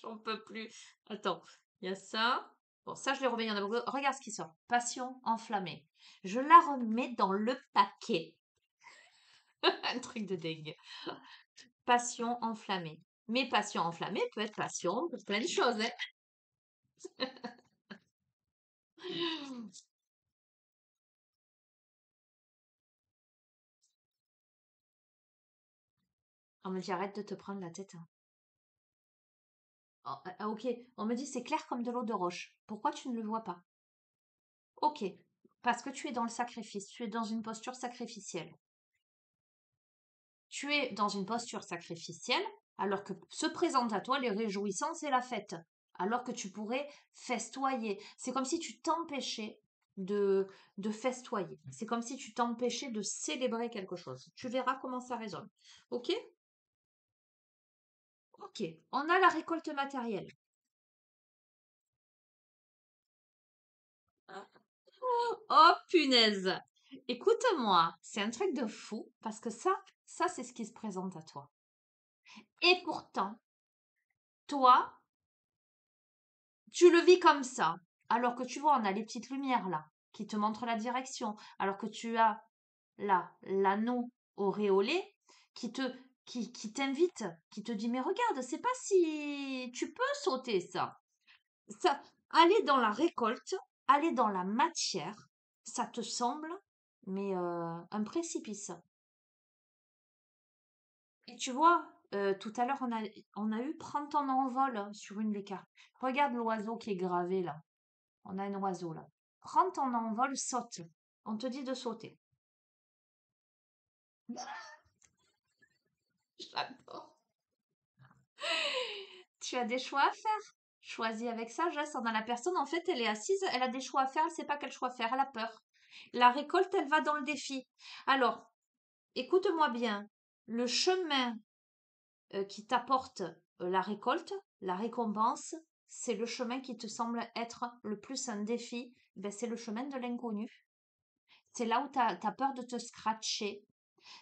J'en peux plus. Attends, il y a ça. Bon, ça, je l'ai remis en avant. Regarde ce qui sort. Passion enflammée. Je la remets dans le paquet. Un truc de dingue. Passion enflammée. Mais passion enflammée peut être passion pour plein de choses, hein. On me dit arrête de te prendre la tête, hein. Oh, ok, on me dit c'est clair comme de l'eau de roche. Pourquoi tu ne le vois pas? Ok, parce que tu es dans le sacrifice, tu es dans une posture sacrificielle. Tu es dans une posture sacrificielle alors que se présente à toi les réjouissances et la fête, alors que tu pourrais festoyer. C'est comme si tu t'empêchais de festoyer. C'est comme si tu t'empêchais de célébrer quelque chose. Tu verras comment ça résonne. Ok? Ok. On a la récolte matérielle. Oh punaise! Écoute-moi, c'est un truc de fou parce que ça c'est ce qui se présente à toi. Et pourtant, toi, tu le vis comme ça, alors que tu vois, on a les petites lumières là, qui te montrent la direction, alors que tu as là l'anneau auréolé qui te qui t'invite, qui te dit mais regarde, c'est pas si tu peux sauter ça. Ça, aller dans la récolte, aller dans la matière, ça te semble mais un précipice. Et tu vois, tout à l'heure on a eu prends ton envol sur une des cartes. Regarde l'oiseau qui est gravé là. On a un oiseau là. Prends ton envol, saute. On te dit de sauter. J'adore. Tu as des choix à faire. Choisis avec sagesse. Dans la personne, en fait, elle est assise, elle a des choix à faire, elle ne sait pas quel choix faire, elle a peur. La récolte, elle va dans le défi. Alors, écoute-moi bien. Le chemin qui t'apporte la récolte, la récompense, c'est le chemin qui te semble être le plus un défi. Ben, c'est le chemin de l'inconnu. C'est là où tu as peur de te scratcher.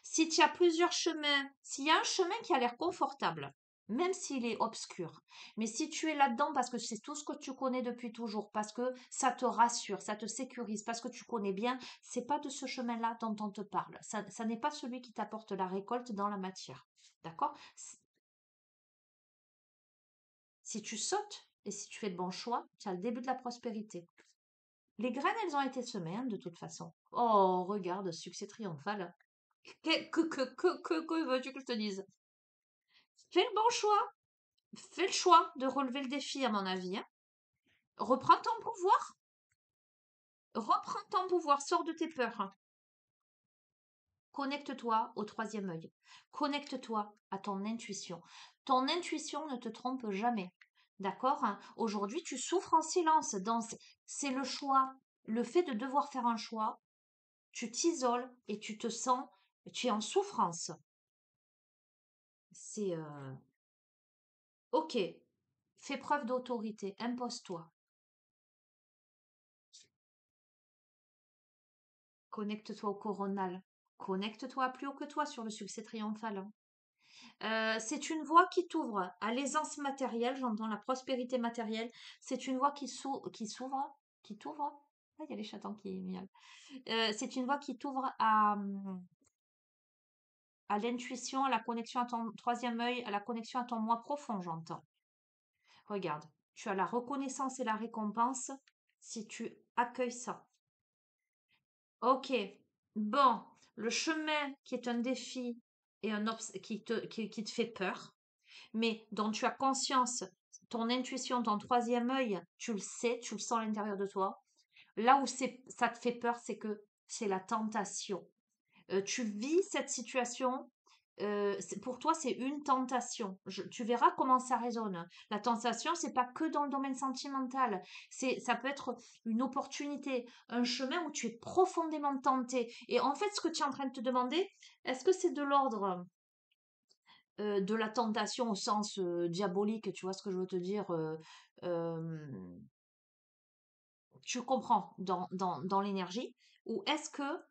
Si tu as plusieurs chemins, s'il y a un chemin qui a l'air confortable, même s'il est obscur, mais si tu es là-dedans parce que c'est tout ce que tu connais depuis toujours, parce que ça te rassure, ça te sécurise, parce que tu connais bien, c'est pas de ce chemin-là dont on te parle. Ça n'est pas celui qui t'apporte la récolte dans la matière. D'accord? Si tu sautes et si tu fais de bons choix, tu as le début de la prospérité. Les graines, elles ont été semées, hein, de toute façon. Oh, regarde, succès triomphal. Que veux-tu que je te dise? Fais le bon choix. Fais le choix de relever le défi, à mon avis, hein. Reprends ton pouvoir. Reprends ton pouvoir. Sors de tes peurs. Connecte-toi au troisième œil. Connecte-toi à ton intuition. Ton intuition ne te trompe jamais. D'accord, hein? Aujourd'hui, tu souffres en silence. C'est le choix. Le fait de devoir faire un choix, tu t'isoles et tu te sens, tu es en souffrance. C'est ok. Fais preuve d'autorité. Impose-toi. Connecte-toi au coronal. Connecte-toi à plus haut que toi sur le succès triomphal, hein. C'est une voie qui t'ouvre à l'aisance matérielle, j'entends la prospérité matérielle. C'est une voie qui s'ouvre, qui t'ouvre. Ah, il y a les chatons qui miaulent. C'est une voie qui t'ouvre à l'intuition, à la connexion à ton troisième œil, à la connexion à ton moi profond, j'entends. Regarde, tu as la reconnaissance et la récompense si tu accueilles ça. Ok, bon, le chemin qui est un défi et qui te fait peur, mais dont tu as conscience, ton intuition, ton troisième œil, tu le sais, tu le sens à l'intérieur de toi. Là où ça te fait peur, c'est que c'est la tentation. Tu vis cette situation, pour toi, c'est une tentation. Tu verras comment ça résonne. La tentation, c'est pas que dans le domaine sentimental. Ça peut être une opportunité, un chemin où tu es profondément tenté. Et en fait, ce que tu es en train de te demander, est-ce que c'est de l'ordre de la tentation au sens diabolique, tu vois ce que je veux te dire, euh, tu comprends dans l'énergie, ou est-ce que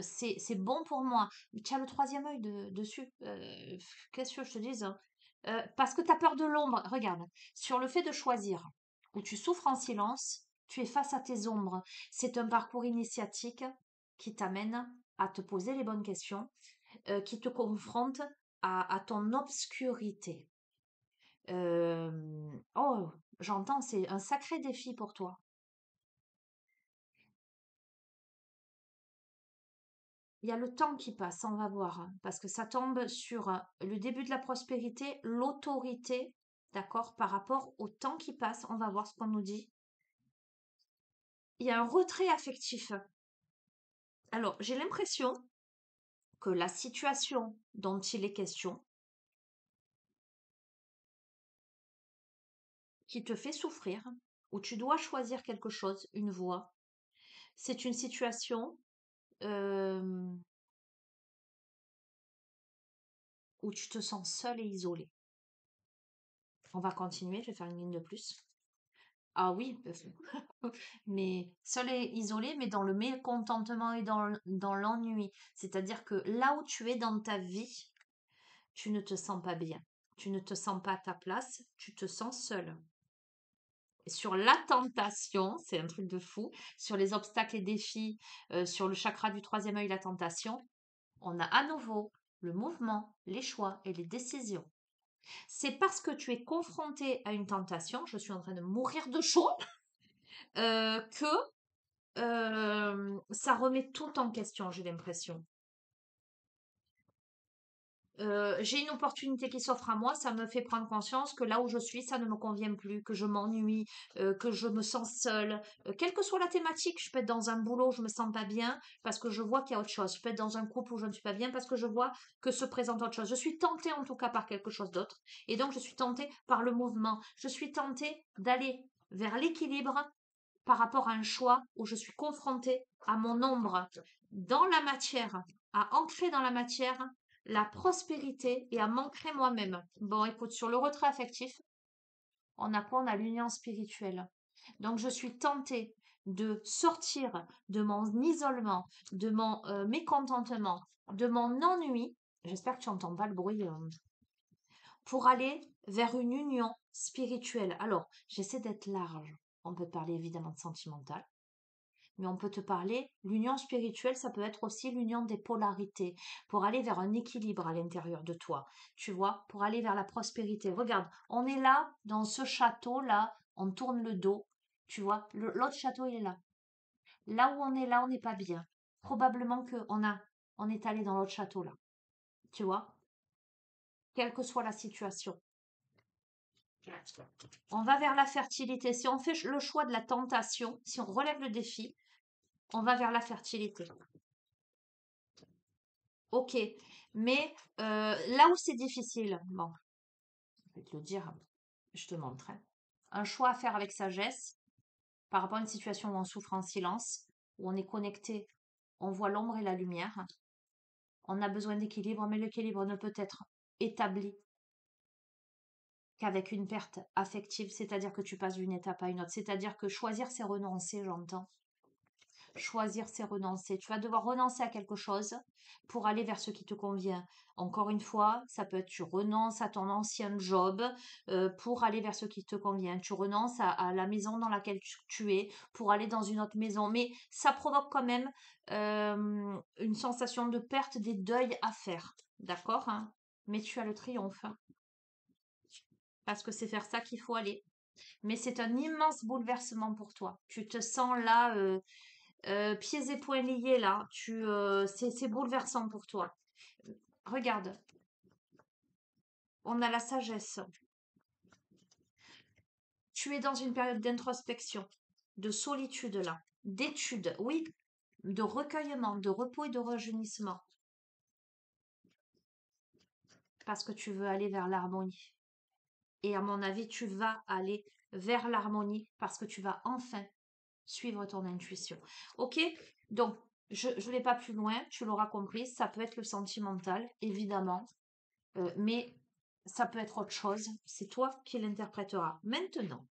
c'est bon pour moi? Tu as le troisième œil dessus. Qu'est-ce que je te dise, hein? Parce que tu as peur de l'ombre. Regarde, sur le fait de choisir, où tu souffres en silence, tu es face à tes ombres. C'est un parcours initiatique qui t'amène à te poser les bonnes questions, qui te confronte à ton obscurité. Oh, j'entends, c'est un sacré défi pour toi. Il y a le temps qui passe, on va voir, hein, parce que ça tombe sur le début de la prospérité, l'autorité, d'accord, par rapport au temps qui passe, on va voir ce qu'on nous dit. Il y a un retrait affectif. Alors, j'ai l'impression que la situation dont il est question, qui te fait souffrir, où tu dois choisir quelque chose, une voie, c'est une situation euh, où tu te sens seul et isolé. On va continuer, je vais faire une ligne de plus. Ah oui, mais seul et isolé, mais dans le mécontentement et dans l'ennui. C'est-à-dire que là où tu es dans ta vie, tu ne te sens pas bien. Tu ne te sens pas à ta place, tu te sens seul. Et sur la tentation, c'est un truc de fou, sur les obstacles et défis, sur le chakra du troisième œil, la tentation, on a à nouveau le mouvement, les choix et les décisions. C'est parce que tu es confronté à une tentation, je suis en train de mourir de chaud, que ça remet tout en question, j'ai l'impression. J'ai une opportunité qui s'offre à moi, ça me fait prendre conscience que là où je suis, ça ne me convient plus, que je m'ennuie, que je me sens seule. Quelle que soit la thématique, je peux être dans un boulot où je me sens pas bien parce que je vois qu'il y a autre chose. Je peux être dans un couple où je ne suis pas bien parce que je vois que se présente autre chose. Je suis tentée en tout cas par quelque chose d'autre. Et donc je suis tentée par le mouvement. Je suis tentée d'aller vers l'équilibre par rapport à un choix où je suis confrontée à mon ombre dans la matière, à ancrer dans la matière la prospérité et à m'ancrer moi-même. Bon, écoute, sur le retrait affectif, on a quoi? On a l'union spirituelle. Donc, je suis tentée de sortir de mon isolement, de mon mécontentement, de mon ennui. J'espère que tu n'entends pas le bruit. Pour aller vers une union spirituelle. Alors, j'essaie d'être large. On peut parler évidemment de sentimental, mais on peut te parler. L'union spirituelle, ça peut être aussi l'union des polarités, pour aller vers un équilibre à l'intérieur de toi, tu vois, pour aller vers la prospérité. Regarde, on est là, dans ce château-là, on tourne le dos, tu vois, l'autre château, il est là. Là où on est là, on n'est pas bien. Probablement que on est allé dans l'autre château là, tu vois, quelle que soit la situation. On va vers la fertilité. Si on fait le choix de la tentation, si on relève le défi, on va vers la fertilité. Ok, mais là où c'est difficile, bon, je vais te le dire, je te montre, hein. Un choix à faire avec sagesse par rapport à une situation où on souffre en silence, où on est connecté, on voit l'ombre et la lumière. On a besoin d'équilibre, mais l'équilibre ne peut être établi qu'avec une perte affective, c'est-à-dire que tu passes d'une étape à une autre. C'est-à-dire que choisir, c'est renoncer, j'entends. Choisir, c'est renoncer. Tu vas devoir renoncer à quelque chose pour aller vers ce qui te convient. Encore une fois, ça peut être tu renonces à ton ancien job pour aller vers ce qui te convient. Tu renonces à la maison dans laquelle tu es pour aller dans une autre maison. Mais ça provoque quand même une sensation de perte, des deuils à faire. D'accord, hein? Mais tu as le triomphe, hein, parce que c'est vers ça qu'il faut aller. Mais c'est un immense bouleversement pour toi. Tu te sens là, pieds et poings liés là. C'est bouleversant pour toi. Regarde, on a la sagesse. Tu es dans une période d'introspection, de solitude là, d'étude, oui, de recueillement, de repos et de rajeunissement. Parce que tu veux aller vers l'harmonie. Et à mon avis, tu vas aller vers l'harmonie parce que tu vas enfin suivre ton intuition. Ok? Donc, je ne vais pas plus loin, tu l'auras compris, ça peut être le sentimental, évidemment, mais ça peut être autre chose. C'est toi qui l'interpréteras. Maintenant,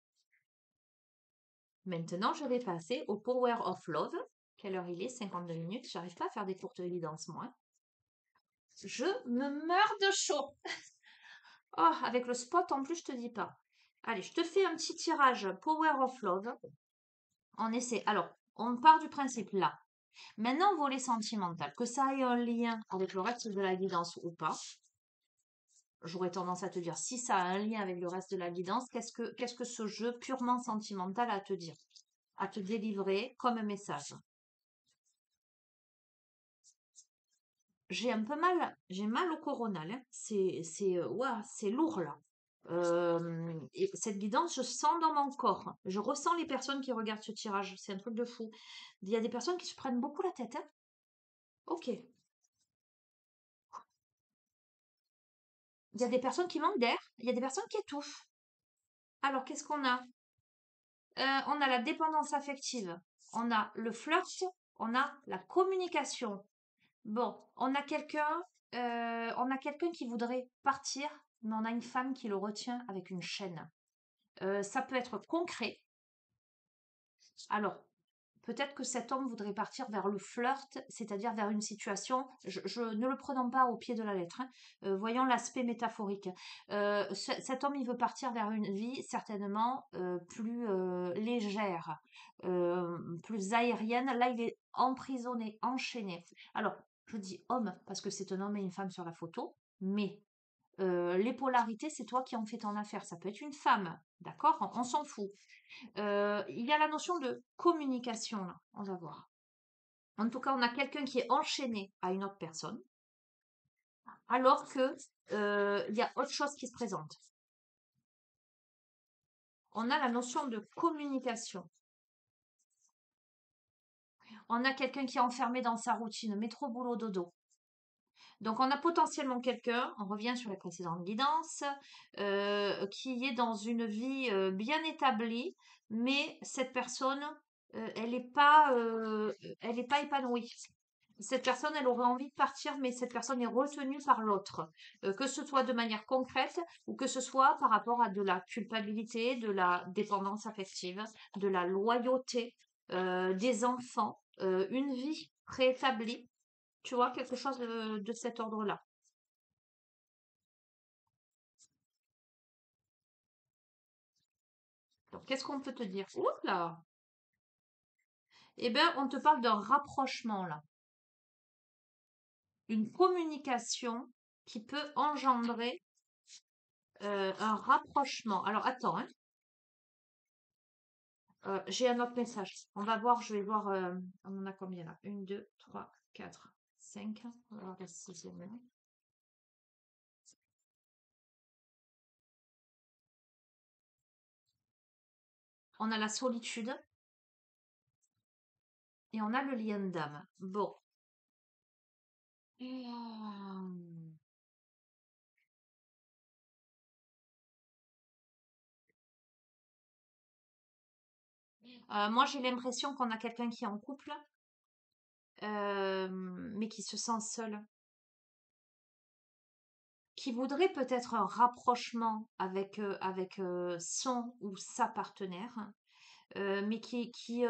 je vais passer au Power of Love. Quelle heure il est? 52 minutes. J'arrive pas à faire des courtes évidences, moi. Je me meurs de chaud. Oh, avec le spot en plus, je te dis pas. Allez, je te fais un petit tirage Power of Love. On essaie. Alors, on part du principe là. Maintenant, volet sentimental, que ça ait un lien avec le reste de la guidance ou pas, j'aurais tendance à te dire si ça a un lien avec le reste de la guidance, qu'est-ce que ce jeu purement sentimental a à te dire, à te délivrer comme un message. J'ai mal au coronal, hein. Ouah, c'est lourd là. Et cette guidance, je sens dans mon corps. Je ressens les personnes qui regardent ce tirage. C'est un truc de fou. Il y a des personnes qui se prennent beaucoup la tête, hein. Ok. Il y a des personnes qui manquent d'air. Il y a des personnes qui étouffent. Alors, qu'est-ce qu'on a? On a la dépendance affective. On a le flirt. On a la communication. Bon, on a quelqu'un qui voudrait partir, mais on a une femme qui le retient avec une chaîne. Ça peut être concret. Alors, peut-être que cet homme voudrait partir vers le flirt, c'est-à-dire vers une situation, ne le prenons pas au pied de la lettre, hein. Voyons l'aspect métaphorique. Cet homme, il veut partir vers une vie certainement plus légère, plus aérienne. Là, il est emprisonné, enchaîné. Alors, je dis homme parce que c'est un homme et une femme sur la photo, mais les polarités, c'est toi qui en fais ton affaire. Ça peut être une femme, d'accord? On s'en fout. Il y a la notion de communication, là, on va voir. En tout cas, on a quelqu'un qui est enchaîné à une autre personne, alors que il y a autre chose qui se présente. On a la notion de communication. On a quelqu'un qui est enfermé dans sa routine, métro, boulot, dodo. Donc, on a potentiellement quelqu'un, on revient sur les précédentes guidances, qui est dans une vie bien établie, mais cette personne, elle elle est pas épanouie. Cette personne, elle aurait envie de partir, mais cette personne est retenue par l'autre, que ce soit de manière concrète ou que ce soit par rapport à de la culpabilité, de la dépendance affective, de la loyauté, des enfants, une vie préétablie, tu vois, quelque chose de cet ordre-là. Donc, qu'est-ce qu'on peut te dire? Ouh là! Eh bien, on te parle d'un rapprochement là, une communication qui peut engendrer un rapprochement. Alors, attends, hein. J'ai un autre message. On va voir, je vais voir. On en a combien là? Une, 2, 3, 4, 5. On va voir la sixième. On a la solitude et on a le lien d'âme. Bon. Moi, j'ai l'impression qu'on a quelqu'un qui est en couple, mais qui se sent seul, qui voudrait peut-être un rapprochement avec son ou sa partenaire, mais qui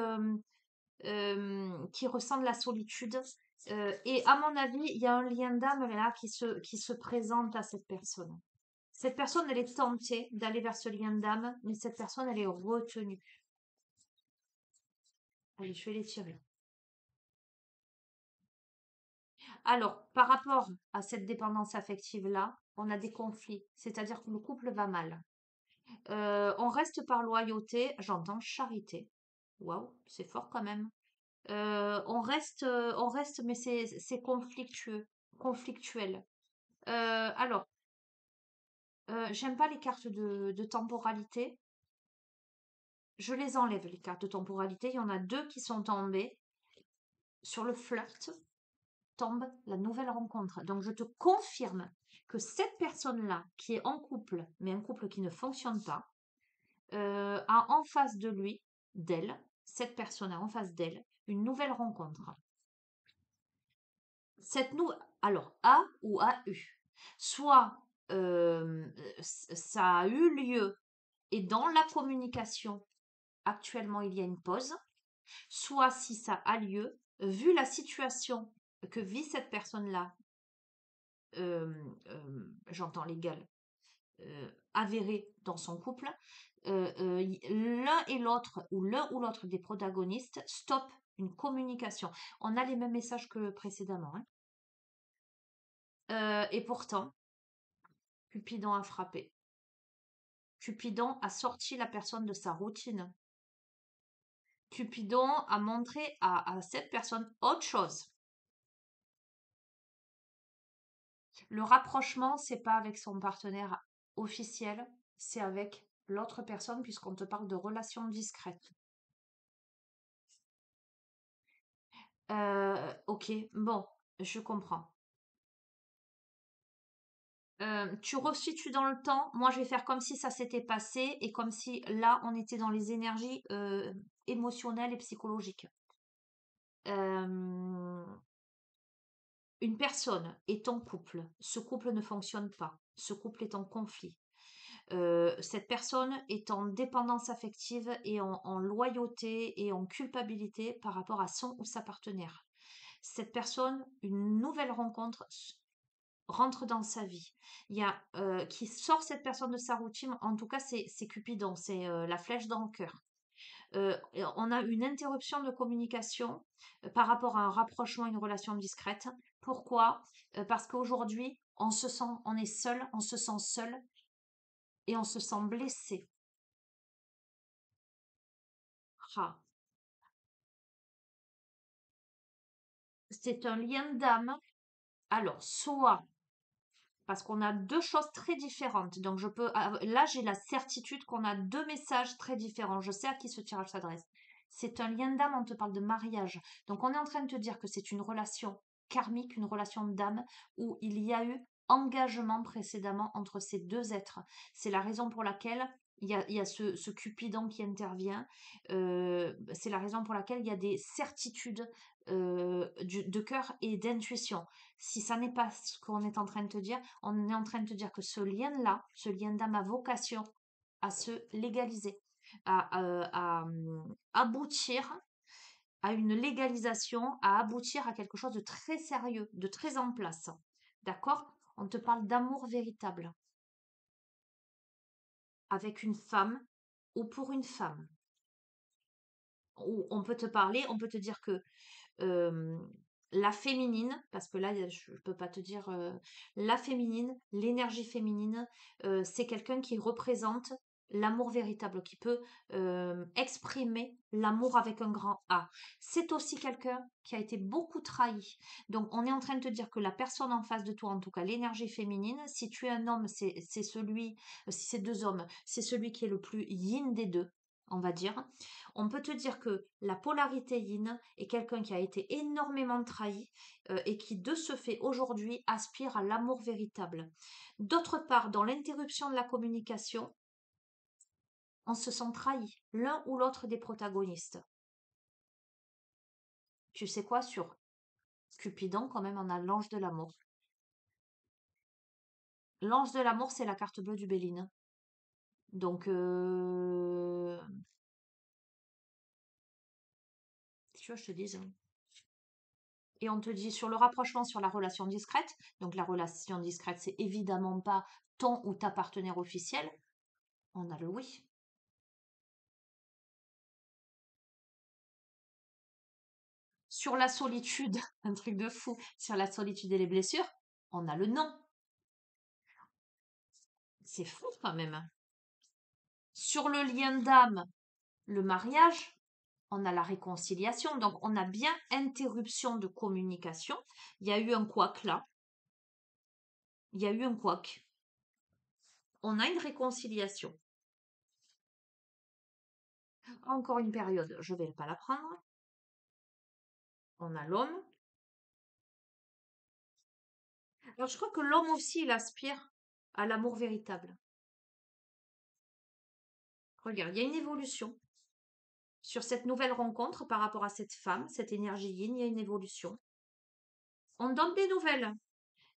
ressent de la solitude. Et à mon avis, il y a un lien d'âme là qui se présente à cette personne. Cette personne, elle est tentée d'aller vers ce lien d'âme, mais cette personne, elle est retenue. Allez, je vais les tirer. Alors, par rapport à cette dépendance affective-là, on a des conflits, c'est-à-dire que le couple va mal. On reste par loyauté, j'entends charité. Waouh, c'est fort quand même. On reste, mais c'est conflictuel. Alors, j'aime pas les cartes de temporalité. Je les enlève, les cartes de temporalité. Il y en a deux qui sont tombées. Sur le flirt tombe la nouvelle rencontre. Donc, je te confirme que cette personne-là, qui est en couple, mais un couple qui ne fonctionne pas, a en face de lui, d'elle, cette personne a en face d'elle, une nouvelle rencontre. Cette nou Alors, A ou a eu. Soit ça a eu lieu et dans la communication, actuellement, il y a une pause. Soit si ça a lieu, vu la situation que vit cette personne-là, j'entends légal, avérée dans son couple, l'un et l'autre ou l'un ou l'autre des protagonistes stoppe une communication. On a les mêmes messages que précédemment, hein. Et pourtant, Cupidon a frappé. Cupidon a sorti la personne de sa routine. Cupidon a montré à cette personne autre chose. Le rapprochement, c'est pas avec son partenaire officiel, c'est avec l'autre personne puisqu'on te parle de relations discrètes. Ok, bon, je comprends. Tu resitues dans le temps. Moi, je vais faire comme si ça s'était passé et comme si là, on était dans les énergies émotionnelles et psychologiques. Euh, une personne est en couple. Ce couple ne fonctionne pas. Ce couple est en conflit. Cette personne est en dépendance affective et en loyauté et en culpabilité par rapport à son ou sa partenaire. Cette personne, une nouvelle rencontre rentre dans sa vie. Il y a qui sort cette personne de sa routine, en tout cas c'est Cupidon, c'est la flèche dans le cœur. On a une interruption de communication par rapport à un rapprochement, une relation discrète. Pourquoi? Parce qu'aujourd'hui, on est seul, on se sent seul et on se sent blessé. Ah, c'est un lien d'âme. Alors, soit parce qu'on a deux choses très différentes. Donc, là, j'ai la certitude qu'on a deux messages très différents. Je sais à qui ce tirage s'adresse. C'est un lien d'âme, on te parle de mariage. Donc, on est en train de te dire que c'est une relation karmique, une relation d'âme, où il y a eu engagement précédemment entre ces deux êtres. C'est la raison pour laquelle il y a ce Cupidon qui intervient. C'est la raison pour laquelle il y a des certitudes de cœur et d'intuition. Si ça n'est pas ce qu'on est en train de te dire, on est en train de te dire que ce lien-là, ce lien d'âme a vocation à se légaliser, à aboutir à une légalisation, à aboutir à quelque chose de très sérieux, de très en place. D'accord? On te parle d'amour véritable avec une femme ou pour une femme. Ou on peut te parler, on peut te dire que euh, la féminine, parce que là, je ne peux pas te dire la féminine, l'énergie féminine, c'est quelqu'un qui représente l'amour véritable, qui peut exprimer l'amour avec un grand A. C'est aussi quelqu'un qui a été beaucoup trahi. Donc, on est en train de te dire que la personne en face de toi, en tout cas l'énergie féminine, si tu es un homme, c'est celui, si c'est deux hommes, c'est celui qui est le plus yin des deux, on va dire. On peut te dire que la polarité yin est quelqu'un qui a été énormément trahi et qui, de ce fait, aujourd'hui, aspire à l'amour véritable. D'autre part, dans l'interruption de la communication, on se sent trahi, l'un ou l'autre des protagonistes. Tu sais quoi, sur Cupidon, quand même, on a l'ange de l'amour. L'ange de l'amour, c'est la carte bleue du Béline. Donc, tu vois, je te dis. Et on te dit sur le rapprochement sur la relation discrète. Donc, la relation discrète, c'est évidemment pas ton ou ta partenaire officiel. On a le oui. Sur la solitude, un truc de fou. Sur la solitude et les blessures, on a le non. C'est fou quand même. Sur le lien d'âme, le mariage, on a la réconciliation. Donc, on a bien interruption de communication. Il y a eu un couac là. Il y a eu un couac. On a une réconciliation. Encore une période, je ne vais pas la prendre. On a l'homme. Alors, je crois que l'homme aussi, il aspire à l'amour véritable. Regarde, il y a une évolution. Sur cette nouvelle rencontre par rapport à cette femme, cette énergie yin, il y a une évolution. On donne des nouvelles.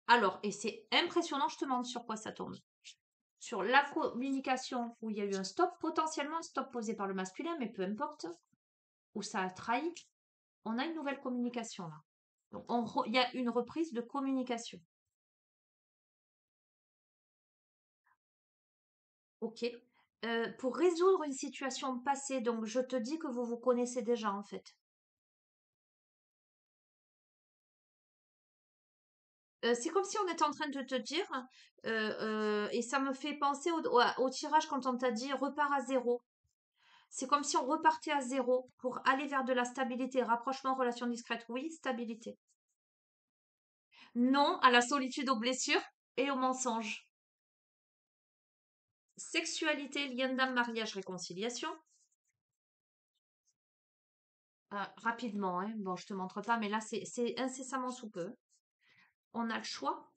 Alors, et c'est impressionnant, je te demande sur quoi ça tombe. Sur la communication, où il y a eu un stop, potentiellement un stop posé par le masculin, mais peu importe, où ça a trahi, on a une nouvelle communication là. Donc, il y a une reprise de communication. Ok. Pour résoudre une situation passée, donc je te dis que vous vous connaissez déjà en fait. C'est comme si on était en train de te dire, et ça me fait penser au tirage quand on t'a dit repart à zéro. C'est comme si on repartait à zéro pour aller vers de la stabilité, rapprochement, relation discrète. Oui, stabilité. Non à la solitude, aux blessures et aux mensonges. Sexualité, lien d'âme, mariage, réconciliation. Rapidement, hein. Bon, je te montre pas, mais là, c'est incessamment sous peu. On a le choix,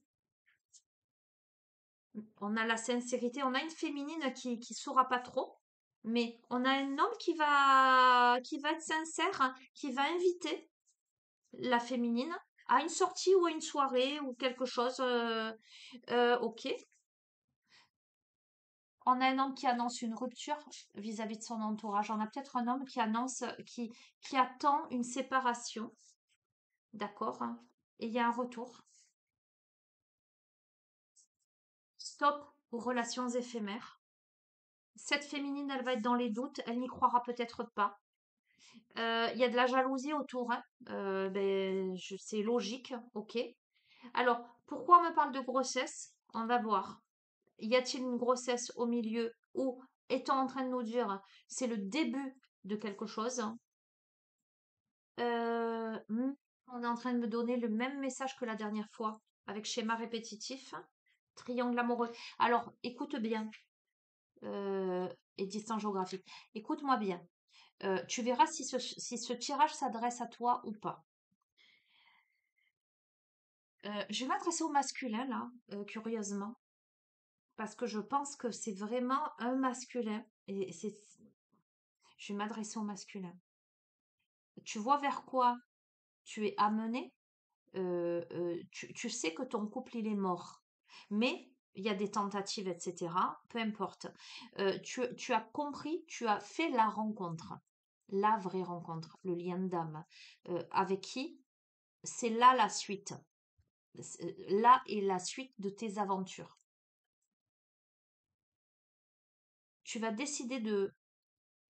on a la sincérité, on a une féminine qui saura pas trop, mais on a un homme qui va être sincère, hein, qui va inviter la féminine à une sortie ou à une soirée ou quelque chose. Ok. On a un homme qui annonce une rupture vis-à-vis de son entourage. On a peut-être un homme qui annonce, qui attend une séparation. D'accord, hein. Et il y a un retour. Stop aux relations éphémères. Cette féminine, elle va être dans les doutes, elle n'y croira peut-être pas. Il y a de la jalousie autour, hein. C'est logique, ok. Alors, pourquoi on me parle de grossesse? On va voir. Y a-t-il une grossesse au milieu ou est-on en train de nous dire c'est le début de quelque chose? On est en train de me donner le même message que la dernière fois avec schéma répétitif, triangle amoureux. Alors, écoute bien, et distance géographique. Écoute-moi bien. Tu verras si ce tirage s'adresse à toi ou pas. Je vais m'adresser au masculin là, curieusement, parce que je pense que c'est vraiment un masculin. Je vais m'adresser au masculin. Tu vois vers quoi tu es amené, tu sais que ton couple il est mort, mais il y a des tentatives, etc. Peu importe. Tu as compris, tu as fait la rencontre, la vraie rencontre, le lien d'âme, avec qui c'est là la suite. Là est la suite de tes aventures. Tu vas décider de,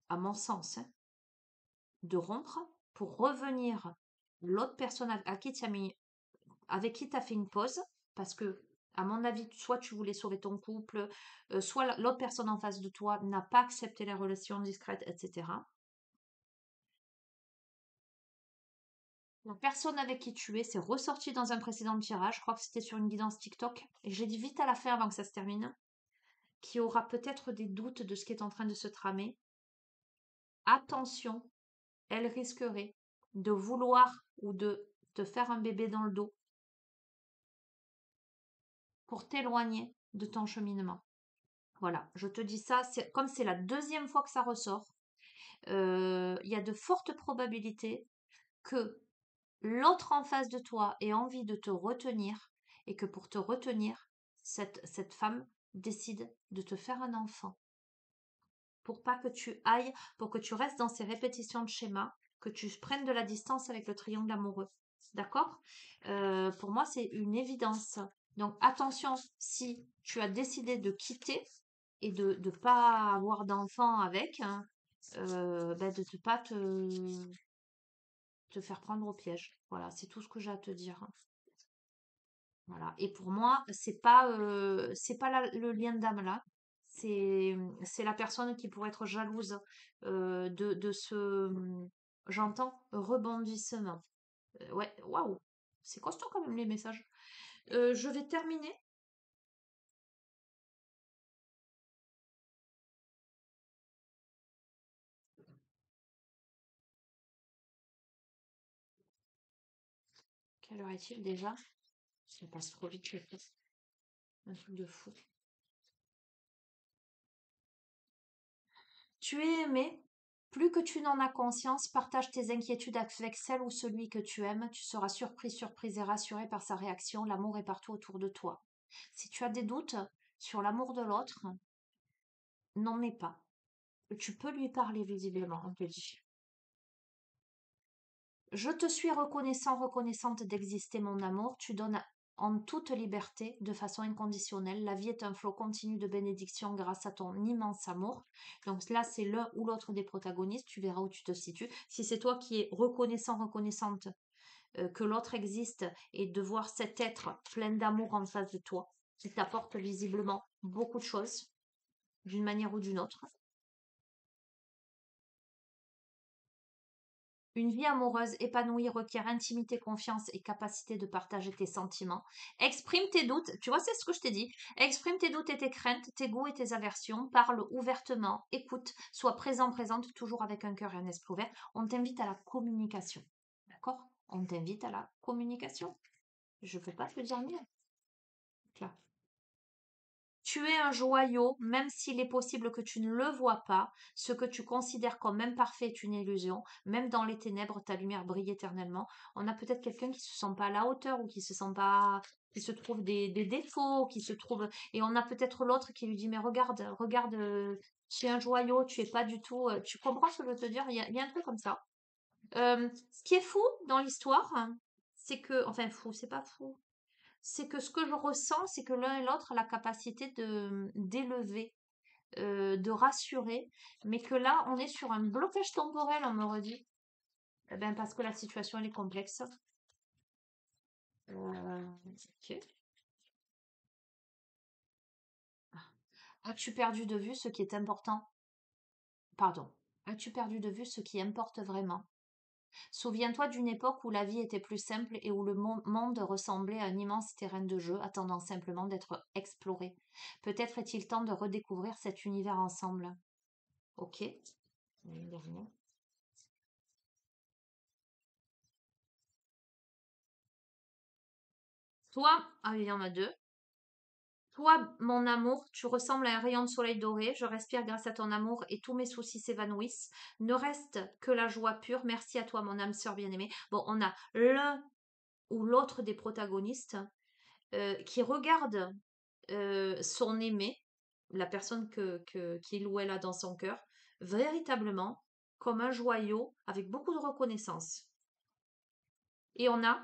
à mon sens, hein, de rompre pour revenir l'autre personne à qui tu as mis, avec qui tu as fait une pause, parce que, à mon avis, soit tu voulais sauver ton couple, soit l'autre personne en face de toi n'a pas accepté les relations discrètes, etc. La personne avec qui tu es s'est ressortie dans un précédent tirage, je crois que c'était sur une guidance TikTok, et j'ai dit vite à la fin avant que ça se termine, qui aura peut-être des doutes de ce qui est en train de se tramer. Attention, elle risquerait de vouloir ou de te faire un bébé dans le dos pour t'éloigner de ton cheminement. Voilà, je te dis ça, comme c'est la deuxième fois que ça ressort, il y a de fortes probabilités que l'autre en face de toi ait envie de te retenir et que pour te retenir, cette femme décide de te faire un enfant pour pas que tu ailles, pour que tu restes dans ces répétitions de schémas, que tu prennes de la distance avec le triangle amoureux. D'accord? Pour moi, c'est une évidence. Donc attention, si tu as décidé de quitter et de ne pas avoir d'enfant avec, hein, ben de ne pas te faire prendre au piège. Voilà, c'est tout ce que j'ai à te dire, hein. Voilà. Et pour moi, c'est pas le lien d'âme là. C'est la personne qui pourrait être jalouse de ce, j'entends, rebondissement. Ouais, waouh, c'est costaud quand même les messages. Je vais terminer. Quelle heure est-il déjà? Ça passe trop vite, le temps. Un truc de fou. Tu es aimé. Plus que tu n'en as conscience, partage tes inquiétudes avec celle ou celui que tu aimes. Tu seras surpris, surprise et rassuré par sa réaction. L'amour est partout autour de toi. Si tu as des doutes sur l'amour de l'autre, n'en aie pas. Tu peux lui parler visiblement, on te dit. Je te suis reconnaissant, reconnaissante d'exister, mon amour. Tu donnes en toute liberté, de façon inconditionnelle. La vie est un flot continu de bénédictions grâce à ton immense amour. Donc là, c'est l'un ou l'autre des protagonistes. Tu verras où tu te situes. Si c'est toi qui es reconnaissant, reconnaissante que l'autre existe et de voir cet être plein d'amour en face de toi, qui t'apporte visiblement beaucoup de choses, d'une manière ou d'une autre. Une vie amoureuse épanouie requiert intimité, confiance et capacité de partager tes sentiments. Exprime tes doutes, tu vois, c'est ce que je t'ai dit. Exprime tes doutes et tes craintes, tes goûts et tes aversions. Parle ouvertement, écoute, sois présent, présente, toujours avec un cœur et un esprit ouvert. On t'invite à la communication. D'accord? On t'invite à la communication. Je ne peux pas te le dire mieux. Là. Tu es un joyau, même s'il est possible que tu ne le vois pas. Ce que tu considères comme imparfait est une illusion. Même dans les ténèbres, ta lumière brille éternellement. On a peut-être quelqu'un qui se sent pas à la hauteur ou qui se sent pas, qui se trouve des défauts, qui se trouve, et on a peut-être l'autre qui lui dit, mais regarde, regarde, tu es un joyau, tu es pas du tout, tu comprends ce que je veux te dire? Il y a un truc comme ça. Ce qui est fou dans l'histoire, hein, c'est que, enfin fou, c'est pas fou, c'est que ce que je ressens, c'est que l'un et l'autre a la capacité de d'élever, de rassurer, mais que là, on est sur un blocage temporel, on me redit. Eh ben, parce que la situation, elle est complexe. Ok. As-tu perdu de vue ce qui est important? Pardon. As-tu perdu de vue ce qui importe vraiment? Souviens-toi d'une époque où la vie était plus simple et où le monde ressemblait à un immense terrain de jeu attendant simplement d'être exploré. Peut-être est-il temps de redécouvrir cet univers ensemble. Ok. Une dernière. Toi, ah, il y en a deux. Toi, mon amour, tu ressembles à un rayon de soleil doré. Je respire grâce à ton amour et tous mes soucis s'évanouissent. Ne reste que la joie pure. Merci à toi, mon âme sœur bien-aimée. Bon, on a l'un ou l'autre des protagonistes qui regarde son aimé, la personne qu'il ou elle a dans son cœur, véritablement comme un joyau avec beaucoup de reconnaissance. Et on a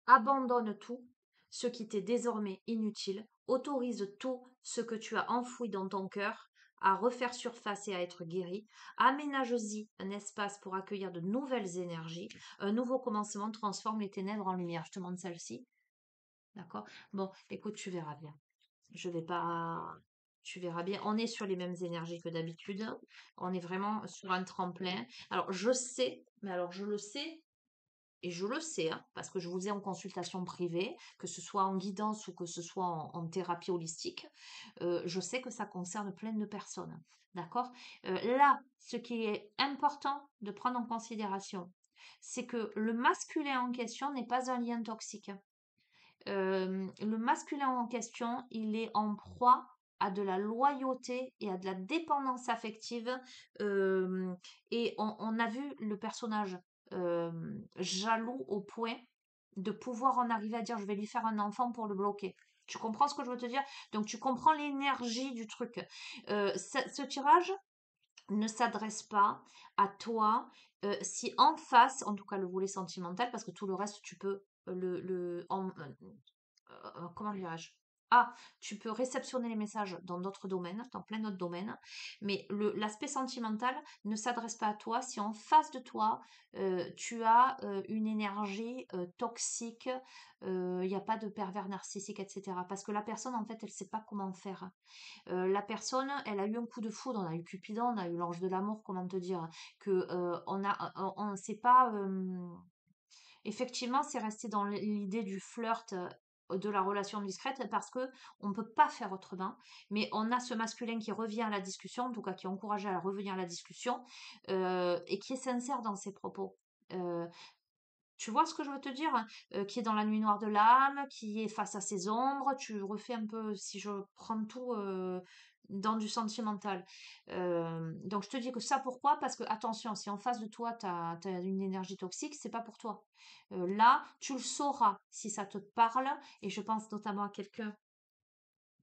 abandonne tout ce qui t'est désormais inutile, autorise tout ce que tu as enfoui dans ton cœur, à refaire surface et à être guéri. Aménage-y un espace pour accueillir de nouvelles énergies. Un nouveau commencement transforme les ténèbres en lumière. Je te montre celle-ci. D'accord? Bon, écoute, tu verras bien. Je vais pas. Tu verras bien. On est sur les mêmes énergies que d'habitude. On est vraiment sur un tremplin. Alors, je sais, mais alors je le sais, et je le sais, hein, parce que je vous ai en consultation privée, que ce soit en guidance ou que ce soit en thérapie holistique, je sais que ça concerne plein de personnes. D'accord? Là, ce qui est important de prendre en considération, c'est que le masculin en question n'est pas un lien toxique. Le masculin en question, il est en proie à de la loyauté et à de la dépendance affective. euh, et on a vu le personnage jaloux au point de pouvoir en arriver à dire je vais lui faire un enfant pour le bloquer. Tu comprends ce que je veux te dire? Donc tu comprends l'énergie du truc. Ce tirage ne s'adresse pas à toi si en face, en tout cas le volet sentimental, parce que tout le reste tu peux comment dirais-je? Ah, tu peux réceptionner les messages dans d'autres domaines, dans plein d'autres domaines, mais l'aspect sentimental ne s'adresse pas à toi si en face de toi, tu as une énergie toxique, il n'y a pas de pervers narcissique, etc. Parce que la personne, en fait, elle ne sait pas comment faire. La personne, elle a eu un coup de foudre, on a eu Cupidon, on a eu l'ange de l'amour, comment te dire, que on sait pas. Effectivement, c'est resté dans l'idée du flirt, de la relation discrète parce que on ne peut pas faire autrement. Mais on a ce masculin qui revient à la discussion, en tout cas qui est encouragé à revenir à la discussion, et qui est sincère dans ses propos. Euh, Tu vois ce que je veux te dire? Hein. Qui est dans la nuit noire de l'âme, qui est face à ses ombres. Tu refais un peu, si je prends tout dans du sentimental. Donc je te dis que ça, pourquoi? Parce que attention, si en face de toi, tu as une énergie toxique, c'est pas pour toi. Là, tu le sauras si ça te parle. Et je pense notamment à quelqu'un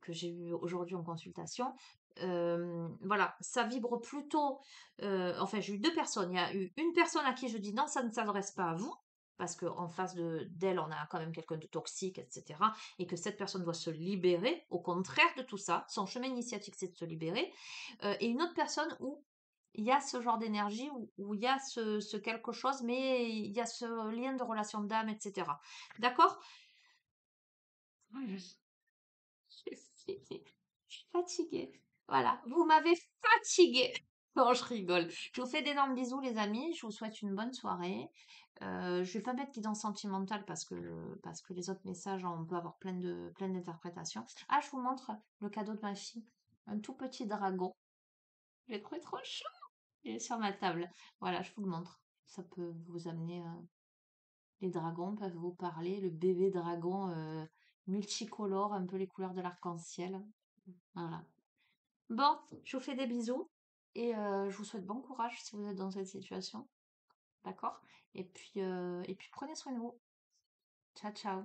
que j'ai eu aujourd'hui en consultation. Voilà, ça vibre plutôt. Enfin, j'ai eu deux personnes. Il y a eu une personne à qui je dis non, ça ne s'adresse pas à vous, parce qu'en face d'elle, on a quand même quelqu'un de toxique, etc. Et que cette personne doit se libérer, au contraire de tout ça. Son chemin initiatique, c'est de se libérer. Et une autre personne où il y a ce genre d'énergie, où il y a ce quelque chose, mais il y a ce lien de relation d'âme, etc. D'accord? Je suis fatiguée. Voilà, vous m'avez fatiguée. Non, je rigole. Je vous fais d'énormes bisous, les amis. Je vous souhaite une bonne soirée. Je vais pas mettre guidance sentimentale parce que les autres messages, on peut avoir plein d'interprétations. Ah, je vous montre le cadeau de ma fille. Un tout petit dragon. Je l'ai trouvé trop chou. Il est sur ma table. Voilà, je vous le montre. Ça peut vous amener. Les dragons peuvent vous parler. Le bébé dragon multicolore, un peu les couleurs de l'arc-en-ciel. Voilà. Bon, je vous fais des bisous et je vous souhaite bon courage si vous êtes dans cette situation. D'accord? Et puis prenez soin de vous. Ciao, ciao.